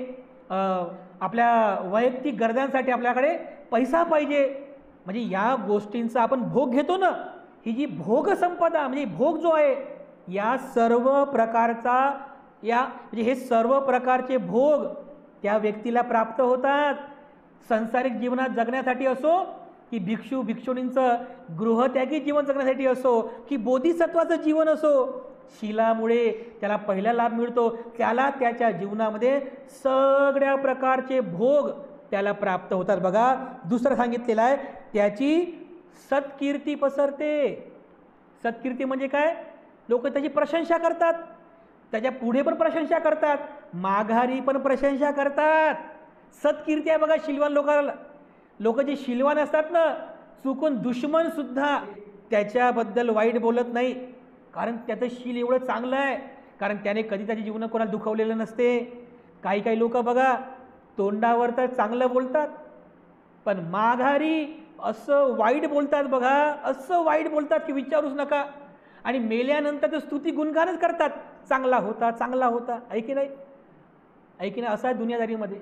आपल्या वैयक्तिक गरजांसाठी आपल्याकडे पैसा पाहिजे. म्हणजे या गोष्टींचा आपण भोग घेतो ना, ही जी भोग संपदा म्हणजे भोग जो आहे, या सर्व प्रकारचा म्हणजे हे सर्व प्रकारचे भोग त्या व्यक्तीला प्राप्त होतात. सांसारिक जीवनात जगण्यासाठी असो, की भिक्षू भिक्षुणींचं गृहत्यागी जीवन जगण्यासाठी असो, की बोधिसत्वाचं जीवन असो, शीलामुळे त्याला पहिला लाभ मिळतो. त्याला त्याच्या जीवनामध्ये सगळ्या प्रकारचे भोग त्याला प्राप्त होतात. बघा, दुसरं सांगितलेलं आहे त्याची सत्कीर्ती पसरते. सत्कीर्ती म्हणजे काय? लोक त्याची प्रशंसा करतात, त्याच्या पुढे पण प्रशंसा करतात, माघारी पण प्रशंसा करतात. सत्कीर्ती आहे. बघा, शीलवान लोक जे शीलवान असतात ना, चुकून दुश्मन सुद्धा त्याच्याबद्दल वाईट बोलत नाही, कारण त्याचं शील एवढं चांगलं आहे, कारण त्याने कधी त्याच्या जीवनात कोणाला दुखावलेलं नसते. काही लोक बघा, तोंडावर तर चांगलं बोलतात, पण माघारी असं वाईट बोलतात. बघा, असं वाईट बोलतात की विचारूच नका. आणि मेल्यानंतर तर स्तुती गुणगानच करतात, चांगला होता, चांगला होता. ऐकी नाही? असं आहे दुनियादारीमध्ये.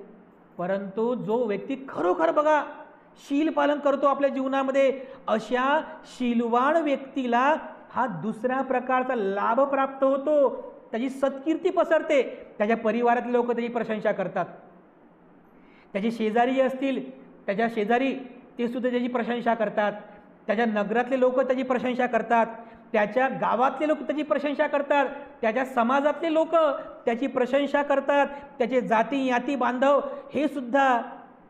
परंतु जो व्यक्ती खरोखर बघा शील पालन करतो आपल्या जीवनामध्ये, अशा शीलवान व्यक्तीला हा दुसऱ्या प्रकारचा लाभ प्राप्त होतो. त्याची सत्कीर्ती पसरते. त्याच्या परिवारातले लोक त्याची प्रशंसा करतात. त्याचे शेजारी असतील, त्याच्या शेजारी ते सुद्धा त्याची प्रशंसा करतात. त्याच्या नगरातले लोक त्याची प्रशंसा करतात. त्याच्या गावातले लोक त्याची प्रशंसा करतात. त्याच्या समाजातले लोक त्याची प्रशंसा करतात. त्याचे जाती याती बांधव हे सुद्धा,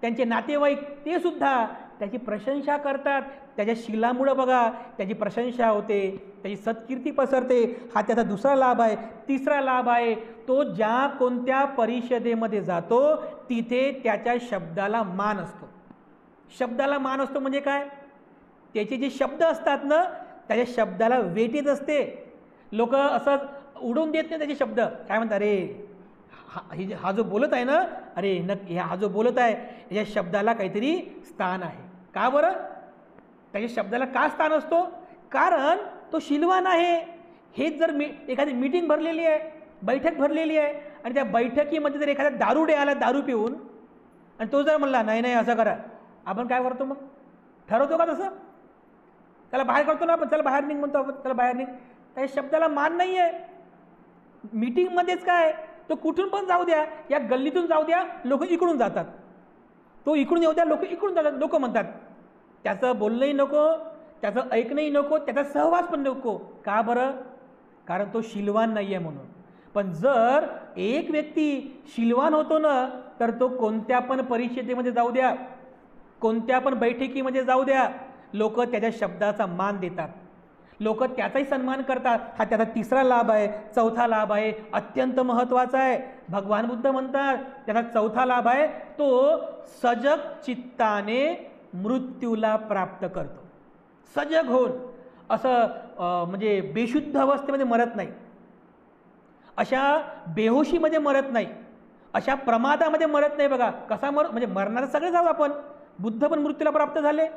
त्यांचे नातेवाईक ते सुद्धा त्याची प्रशंसा करतात. त्याच्या शीलामुळं बघा त्याची प्रशंसा होते, त्याची सत्कीर्ती पसरते. हा त्याचा दुसरा लाभ आहे. तिसरा लाभ आहे तो ज्या कोणत्या परिषदेमध्ये जातो तिथे त्याच्या शब्दाला मान असतो. शब्दाला मान असतो म्हणजे काय? त्याचे जे शब्द असतात ना, त्याच्या शब्दाला वेटेज असते. लोक असं उडवून देत नाही त्याचे शब्द. काय म्हणतात? अरे हा जो बोलत आहे ना, अरे हा जो बोलत आहे याच्या शब्दाला काहीतरी स्थान आहे. का बरं? त्याच्या शब्दाला का स्थान असतो? कारण तो शीलवान आहे. हेच जर एखादी मीटिंग भरलेली आहे, बैठक भरलेली आहे, आणि त्या बैठकीमध्ये जर एखादा दारुडे आला दारू पिऊन, आणि तो जर म्हणला नाही असं करा, आपण काय करतो? मग ठरवतो का तसं? त्याला बाहेर करतो ना आपण, त्याला बाहेर निघ म्हणतो आपण, त्याला बाहेर निघ. त्याच्या शब्दाला मान नाही आहे. मीटिंगमध्येच काय, तो कुठून पण जाऊ द्या, या गल्लीतून जाऊ द्या, लोक इकडून जातात. तो इकडून येऊ द्या, लोक इकडून जातात. लोक म्हणतात त्याचं बोलणंही नको, त्याचं ऐकणंही नको, त्याचा सहवास पण नको. का बरं? कारण तो शीलवान नाही आहे म्हणून. पण जर एक व्यक्ती शीलवान होतो ना, तर तो कोणत्या पण परिषदेमध्ये जाऊ द्या, कोणत्या पण बैठकीमध्ये जाऊ द्या, लोक त्याच्या शब्दाचा मान देतात, लोक त्याचाही सन्मान करतात. हा त्याचा तिसरा लाभ आहे. चौथा लाभ आहे, अत्यंत महत्त्वाचा आहे. भगवान बुद्ध म्हणतात त्याचा चौथा लाभ आहे तो सजग चित्ताने मृत्यूला प्राप्त करतो. सजग होऊन असं म्हणजे बेशुद्ध अवस्थेमध्ये मरत नाही, अशा बेहोशीमध्ये मरत नाही, अशा प्रमादामध्ये मरत नाही. बघा कसा म्हणजे मरणारे सगळे जाऊ आपण. बुद्ध पण मृत्यूला प्राप्त झाले,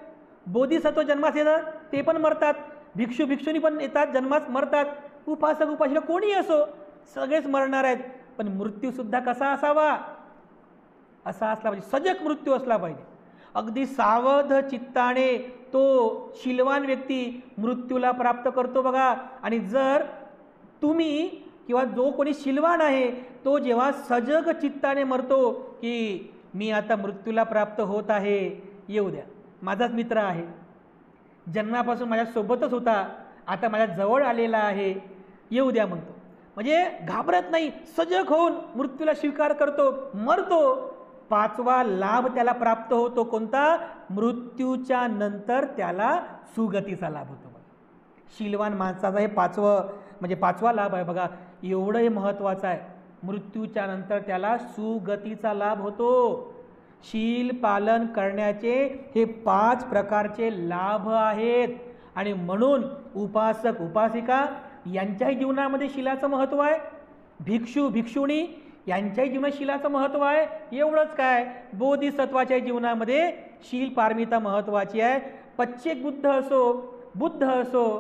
बोधिसत्व जन्मास येतात ते पण मरतात, भिक्षू भिक्षुणी पण येतात जन्मास मरतात. उपासक उपासिका कोणी असो सगळेच मरणार आहेत, पण मृत्यूसुद्धा कसा असावा? असा असला पाहिजे, सजग मृत्यू असला पाहिजे. अगदी सावध चित्ताने तो शीलवान व्यक्ती मृत्यूला प्राप्त करतो बघा. आणि जर तुम्ही किंवा जो कोणी शीलवान आहे तो जेव्हा सजग चित्ताने मरतो की मी आता मृत्यूला प्राप्त होत आहे, येऊ द्या, माझाच मित्र आहे, जन्मापासून माझ्यासोबतच होता, आता माझ्या जवळ आलेला आहे, येऊ द्या म्हणतो. म्हणजे घाबरत नाही, सजग होऊन मृत्यूला स्वीकार करतो, मरतो. पाचवा लाभ त्याला प्राप्त होतो कोणता? मृत्यूच्या नंतर त्याला सुगतीचा लाभ होतो. शीलवान माणसाचा हे पाचवा लाभ आहे बघा. एवढं हे महत्त्वाचं आहे. मृत्यूच्या नंतर त्याला सुगतीचा लाभ होतो. शील पालन करण्याचे हे 5 प्रकारचे लाभ आहेत. आणि म्हणून उपासक उपासिका यांच्याही जीवनामध्ये शीलाचं महत्त्व आहे. भिक्षू भिक्षुणी यांच्याही जीवनात शीलाचं महत्त्व आहे. एवढंच काय, बोधिसत्वाच्या जीवनामध्ये शील पारमिता महत्त्वाची आहे. पच्चेक बुद्ध असो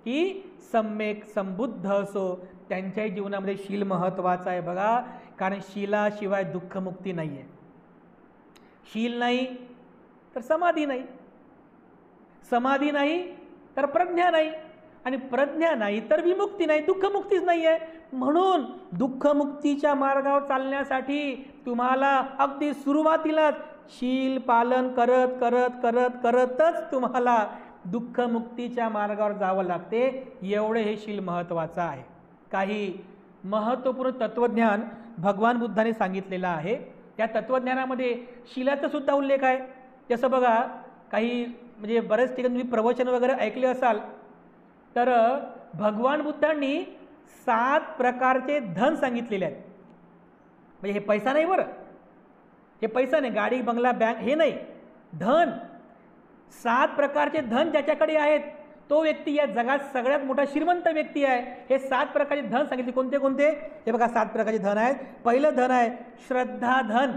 की सम्यक संबुद्ध असो, त्यांच्याही जीवनामध्ये शील महत्त्वाचं आहे बघा. कारण शीलाशिवाय दुःखमुक्ती नाही आहे. शील नाही तर समाधी नाही, समाधी नाही तर प्रज्ञा नाही, आणि प्रज्ञा नाही तर विमुक्ती नाही, दुःखमुक्तीच नाही आहे. म्हणून दुःखमुक्तीच्या मार्गावर चालण्यासाठी तुम्हाला अगदी सुरुवातीलाच शील पालन करत करत करत करतच तुम्हाला दुःखमुक्तीच्या मार्गावर जावं लागते. एवढे हे शील महत्त्वाचं आहे. काही महत्त्वपूर्ण तत्त्वज्ञान भगवान बुद्धाने सांगितलेलं आहे. त्या तत्त्वज्ञानामध्ये शीलाचा सुद्धा उल्लेख आहे. जसं बघा, काही म्हणजे बरेच ठिकाणी तुम्ही प्रवचन वगैरे ऐकले असाल तर भगवान बुद्धांनी 7 प्रकारचे धन सांगितलेले आहेत. म्हणजे हे पैसा नाही बरं, हे पैसा नाही, गाडी बंगला बँक हे नाही, धन. 7 प्रकारचे धन ज्याच्याकडे आहेत तो व्यक्ती या जगात सगळ्यात मोठा श्रीमंत व्यक्ती आहे. हे 7 प्रकारचे धन सांगितले. कोणते कोणते? हे बघा, 7 प्रकारचे धन आहेत. पहिलं धन आहे श्रद्धा धन,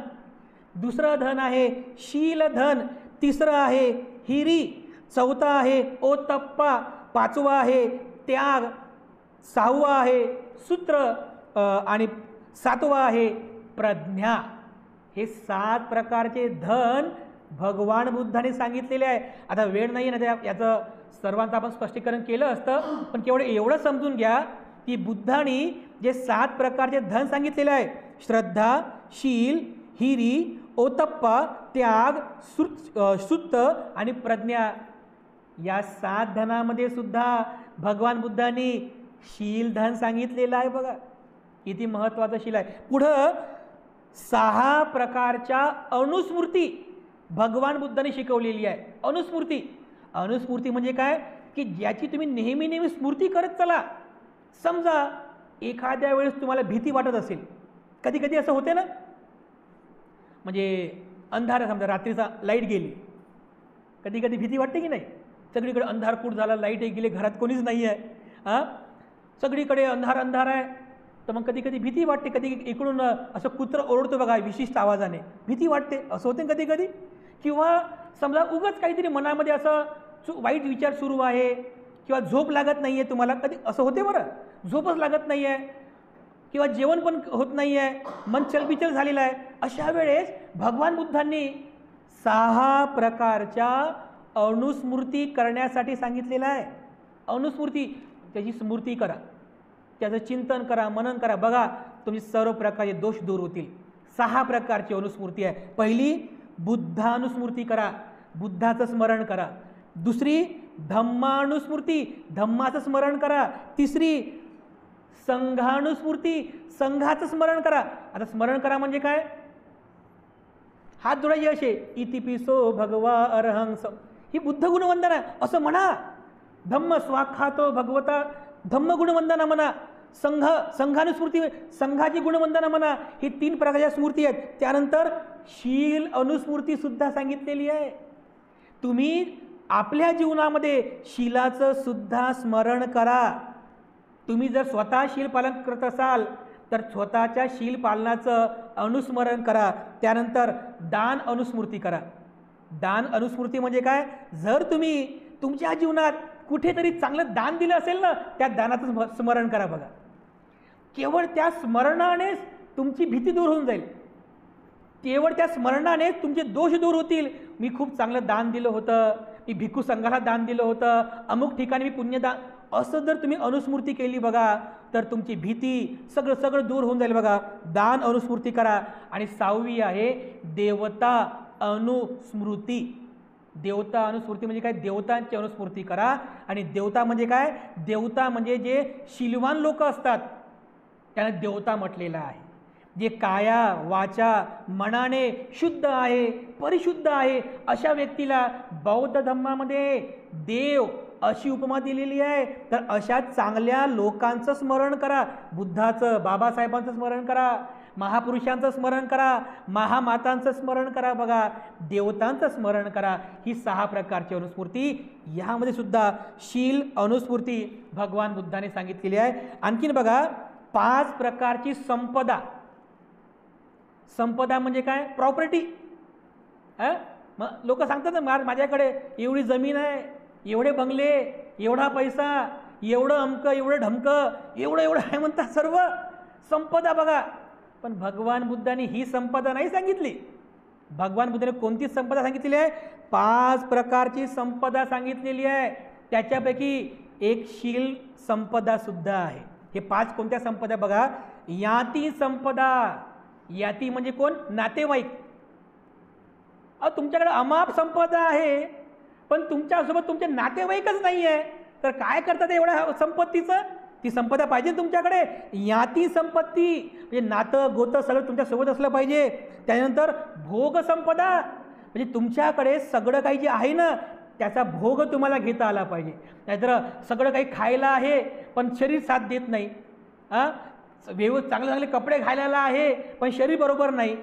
दुसरं धन आहे शील धन, तिसरं आहे हिरी, चौथा आहे ओतप्पा, पाचवा आहे त्याग, सहावा आहे सूत्र आणि सातवा आहे प्रज्ञा. हे 7 प्रकारचे धन भगवान बुद्धाने सांगितलेले आहे. आता वेळ नाही ना याचं सर्वांचं आपण स्पष्टीकरण केलं असतं, पण केवळ एवढं समजून घ्या की बुद्धाने जे 7 प्रकारचे धन सांगितलेले आहे, श्रद्धा, शील, हिरी, ओतप्पा, त्याग, सुत्त आणि प्रज्ञा, या 7 धनामध्ये सुद्धा भगवान बुद्धांनी शील धन सांगितलेलं आहे. बघा किती महत्त्वाचं शील आहे. पुढं 6 प्रकारच्या अनुस्मृती भगवान बुद्धांनी शिकवलेली आहे. अनुस्मृती म्हणजे काय की ज्याची तुम्ही नेहमी नेहमी स्मृती करत चला. समजा एखाद्या वेळेस तुम्हाला भीती वाटत असेल, कधी कधी असं होते ना, म्हणजे अंधार, समजा रात्रीचा लाईट गेली, कधी कधी भीती वाटते की नाही? सगळीकडे अंधारकूट झाला, लाईट गेली, घरात कोणीच नाही आहे, सगळीकडे अंधार आहे, तर मग कधी कधी भीती वाटते. कधी इकडून असं कुत्र ओरडतो बघा विशिष्ट आवाजाने, भीती वाटते, असं होते कधी कधी. किंवा समजा उगाच काहीतरी मनामध्ये असं वाईट विचार सुरू आहे, किंवा झोप लागत नाही आहे तुम्हाला, कधी असं होते बरं, झोपच लागत नाही आहे, किंवा जेवण पण होत नाही आहे, मन चलबिचल झालेलं आहे. अशा वेळेस भगवान बुद्धांनी 6 प्रकारच्या अनुस्मृती करण्यासाठी सांगितलेलं आहे. अनुस्मृती, त्याची स्मृती करा, त्याचं चिंतन करा, मनन करा, बघा तुमचे सर्व प्रकारचे दोष दूर होतील. 6 प्रकारची अनुस्मृती आहे. पहिली बुद्धानुस्मृती करा, बुद्धाचं स्मरण करा. दुसरी धम्मानुस्मृती, धम्माचं स्मरण करा. तिसरी संघानुस्मृती, संघाचं स्मरण करा. आता स्मरण करा म्हणजे काय? हात जोडायचे असे, इतिपिसो भगवा अरहं, ही बुद्ध गुणवंदना असं म्हणा. धम्म स्वाख्यातो भगवता, धम्म गुणवंदना म्हणा. संघानुस्मृती, संघाची गुणवंदना म्हणा. ही 3 प्रकारच्या स्मृती आहेत. त्यानंतर शील अनुस्मृती सुद्धा सांगितलेली आहे. तुम्ही आपल्या जीवनामध्ये शीलाचं सुद्धा स्मरण करा. तुम्ही जर स्वतः शील पालन करत असाल तर स्वतःच्या शील पालनाचं अनुस्मरण करा. त्यानंतर दान अनुस्मृती करा. दान अनुस्मृती म्हणजे काय? जर तुम्ही तुमच्या जीवनात कुठेतरी चांगलं दान दिलं असेल ना, त्या दानाचं स्मरण करा बघा. केवळ त्या स्मरणानेच तुमची भीती दूर होऊन जाईल. केवळ त्या स्मरणानेच तुमचे दोष दूर होतील. मी खूप चांगलं दान दिलं होतं, मी भिक्खू संघाला दान दिलं होतं, अमुक ठिकाणी मी पुण्यदान, असं जर तुम्ही अनुस्मृती केली बघा, तर तुमची भीती सगळं दूर होऊन जाईल बघा. दान अनुस्मृती करा. आणि 6वी आहे देवता अनुस्मृती. देवता अनुस्मृती म्हणजे काय? देवतांची अनुस्मृती करा. आणि देवता म्हणजे काय? देवता म्हणजे जे शीलवान लोक असतात त्यांना देवता म्हटलेलं आहे. जे काया वाचा मनाने शुद्ध आहे, परिशुद्ध आहे, अशा व्यक्तीला बौद्ध धर्मामध्ये देव अशी उपमा दिलेली आहे. तर अशा चांगल्या लोकांचं स्मरण करा. बुद्धाचं, बाबासाहेबांचं स्मरण करा, महापुरुषांचं स्मरण करा, महामातांचं स्मरण करा बघा, देवतांचं स्मरण करा. ही 6 प्रकारची अनुस्मृती, ह्यामध्ये सुद्धा शील अनुस्मृती भगवान बुद्धाने सांगितलेली आहे. आणखीन बघा 5 प्रकारची संपदा. संपदा म्हणजे काय? प्रॉपर्टी. मग लोक सांगतात ना, माझ्याकडे एवढी जमीन आहे, एवढे बंगले, एवढा पैसा, एवढं अमकं, एवढं ढमकं, एवढं आहे म्हणतात सर्व संपदा बघा. पण भगवान बुद्धाने ही संपदा नाही सांगितली. भगवान बुद्धाने कोणती संपदा सांगितलेली आहे? 5 प्रकारची संपदा सांगितलेली आहे. त्याच्यापैकी एक शील संपदा सुद्धा आहे. हे 5 कोणत्या संपदा बघा? याती संपदा. याती म्हणजे कोण? नातेवाईक. तुमच्याकडे अमाप संपदा आहे, पण तुमच्यासोबत तुमचे नातेवाईकच नाही आहे, तर काय करतात एवढ्या संपत्तीचं? ती संपदा पाहिजे तुमच्याकडे. याती संपत्ती म्हणजे नातं गोतं सगळं तुमच्यासोबत असलं पाहिजे. त्यानंतर भोग संपदा म्हणजे तुमच्याकडे सगळं काही जे आहे ना, त्याचा भोग तुम्हाला घेता आला पाहिजे. नाहीतर सगळं काही खायला आहे पण शरीर साथ देत नाही. चांगले कपडे घालायला आहे पण शरीर बरोबर नाही.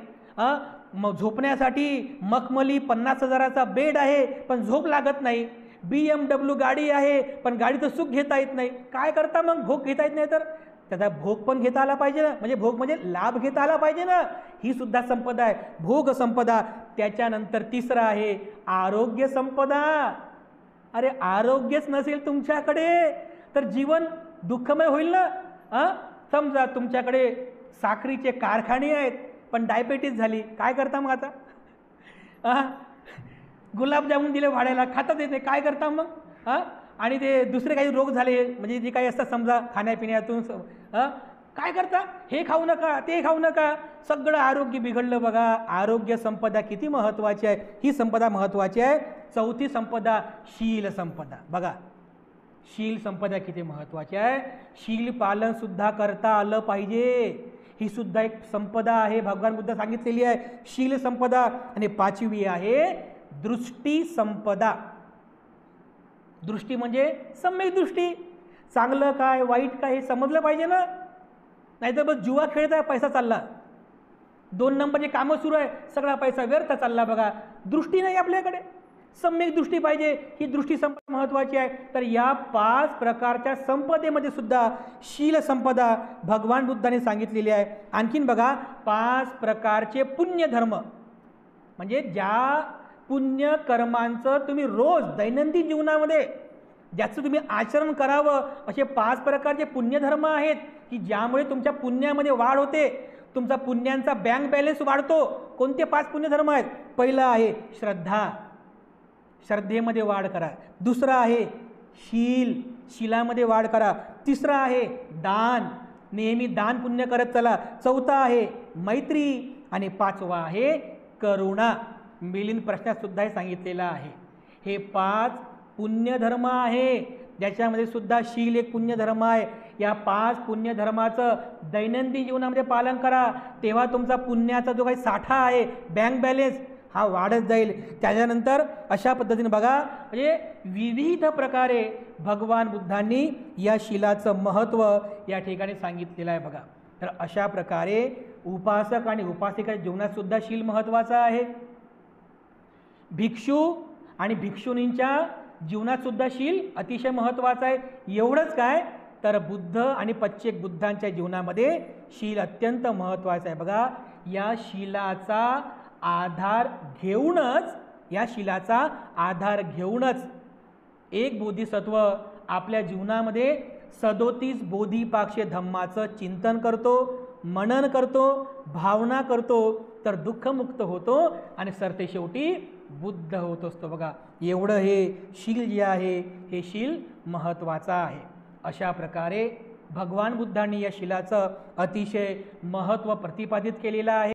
मग झोपण्यासाठी मखमली 50,000चा बेड आहे पण झोप लागत नाही. BMW गाडी आहे पण गाडीचं सुख घेता येत नाही. काय करता मग? भोग घेता येत नाही तर त्याचा भोग पण घेता आला पाहिजे ना. म्हणजे भोग म्हणजे लाभ घेता आला पाहिजे ना. ही सुद्धा संपदा आहे, भोग संपदा. त्याच्यानंतर 3रं आहे आरोग्य संपदा. अरे आरोग्यच नसेल तुमच्याकडे तर जीवन दुःखमय होईल ना. समजा तुमच्याकडे साखरीचे कारखाने आहेत पण डायबिटीज झाली, काय करता मग आता? गुलाबजामुन दिले भाड्याला, खातात येते, काय करता मग? आणि ते दुसरे काही रोग झाले म्हणजे जे काही असतात समजा खाण्यापिण्यातून, काय करता? हे खाऊ नका, ते खाऊ नका, सगळं आरोग्य बिघडलं बघा. आरोग्य संपदा किती महत्त्वाची आहे. ही संपदा महत्त्वाची आहे. 4थी संपदा शील संपदा. बघा शील संपदा किती महत्त्वाची आहे. शील पालन सुद्धा करता आलं पाहिजे. ही सुद्धा एक संपदा आहे, भगवान बुद्ध सांगितलेली आहे, शील संपदा. आणि 5वी आहे दृष्टी संपदा. दृष्टी म्हणजे सम्यक दृष्टी. चांगलं काय वाईट काय हे समजलं पाहिजे ना. नाहीतर बस जुवा खेळता पैसा चालला, 2 नंबरचे कामं सुरू आहे, सगळा पैसा व्यर्थ चालला बघा. दृष्टी नाही आपल्याकडे, सम्यक दृष्टी पाहिजे. ही दृष्टी संपदा महत्त्वाची आहे. तर या 5 प्रकारच्या संपदेमध्ये सुद्धा शील संपदा भगवान बुद्धाने सांगितलेली आहे. आणखीन बघा 5 प्रकारचे पुण्यधर्म म्हणजे ज्या पुण्य कर्मांचं तुम्ही रोज दैनंदिन जीवनामध्ये ज्याचं तुम्ही आचरण करावं, असे 5 प्रकारचे पुण्यधर्म आहेत की ज्यामुळे तुमच्या पुण्यामध्ये वाढ होते, तुमचा पुण्यांचा बँक बॅलन्स वाढतो. कोणते 5 पुण्यधर्म आहेत? पहिलं आहे श्रद्धा, श्रद्धेमध्ये वाढ करा. 2रं आहे शील, शीलामध्ये वाढ करा. 3रं आहे दान, नेहमी दान पुण्य करत चला. 4थं आहे मैत्री आणि 5वा आहे करुणा. मिलिंद प्रश्नात सुद्धा हे सांगितलेलं आहे. हे 5 पुण्यधर्म आहे, ज्याच्यामध्ये सुद्धा शील एक पुण्यधर्म आहे. या 5 पुण्यधर्माचं दैनंदिन जीवनामध्ये पालन करा, तेव्हा तुमचा पुण्याचा जो काही साठा आहे, बँक बॅलन्स, हा वाढत जाईल. त्याच्यानंतर अशा पद्धतीने बघा म्हणजे विविध प्रकारे भगवान बुद्धांनी या शीलाचं महत्त्व या ठिकाणी सांगितलेलं आहे बघा. तर अशा प्रकारे उपासक आणि उपासिका जीवनात सुद्धा शील महत्त्वाचं आहे. भिक्षू आणि भिक्षुणींच्या जीवनात सुद्धा शील अतिशय महत्त्वाचं आहे. एवढंच काय तर बुद्ध आणि प्रत्येक बुद्धांच्या जीवनामध्ये शील अत्यंत महत्त्वाचं आहे बघा. या शीलाचा आधार घेऊनच एक बोधिसत्व आपल्या जीवनामध्ये 37 बोधिपाक्ष धम्माचं चिंतन करतो, मनन करतो, भावना करतो, तर दुःखमुक्त होतो आणि सरते शेवटी बुद्ध होत असतो. बघा, एवढं हे शील जे आहे हे शील महत्त्वाचं आहे. अशा प्रकारे भगवान बुद्धांनी या शीलाचं अतिशय महत्त्व प्रतिपादित केलेलं आहे.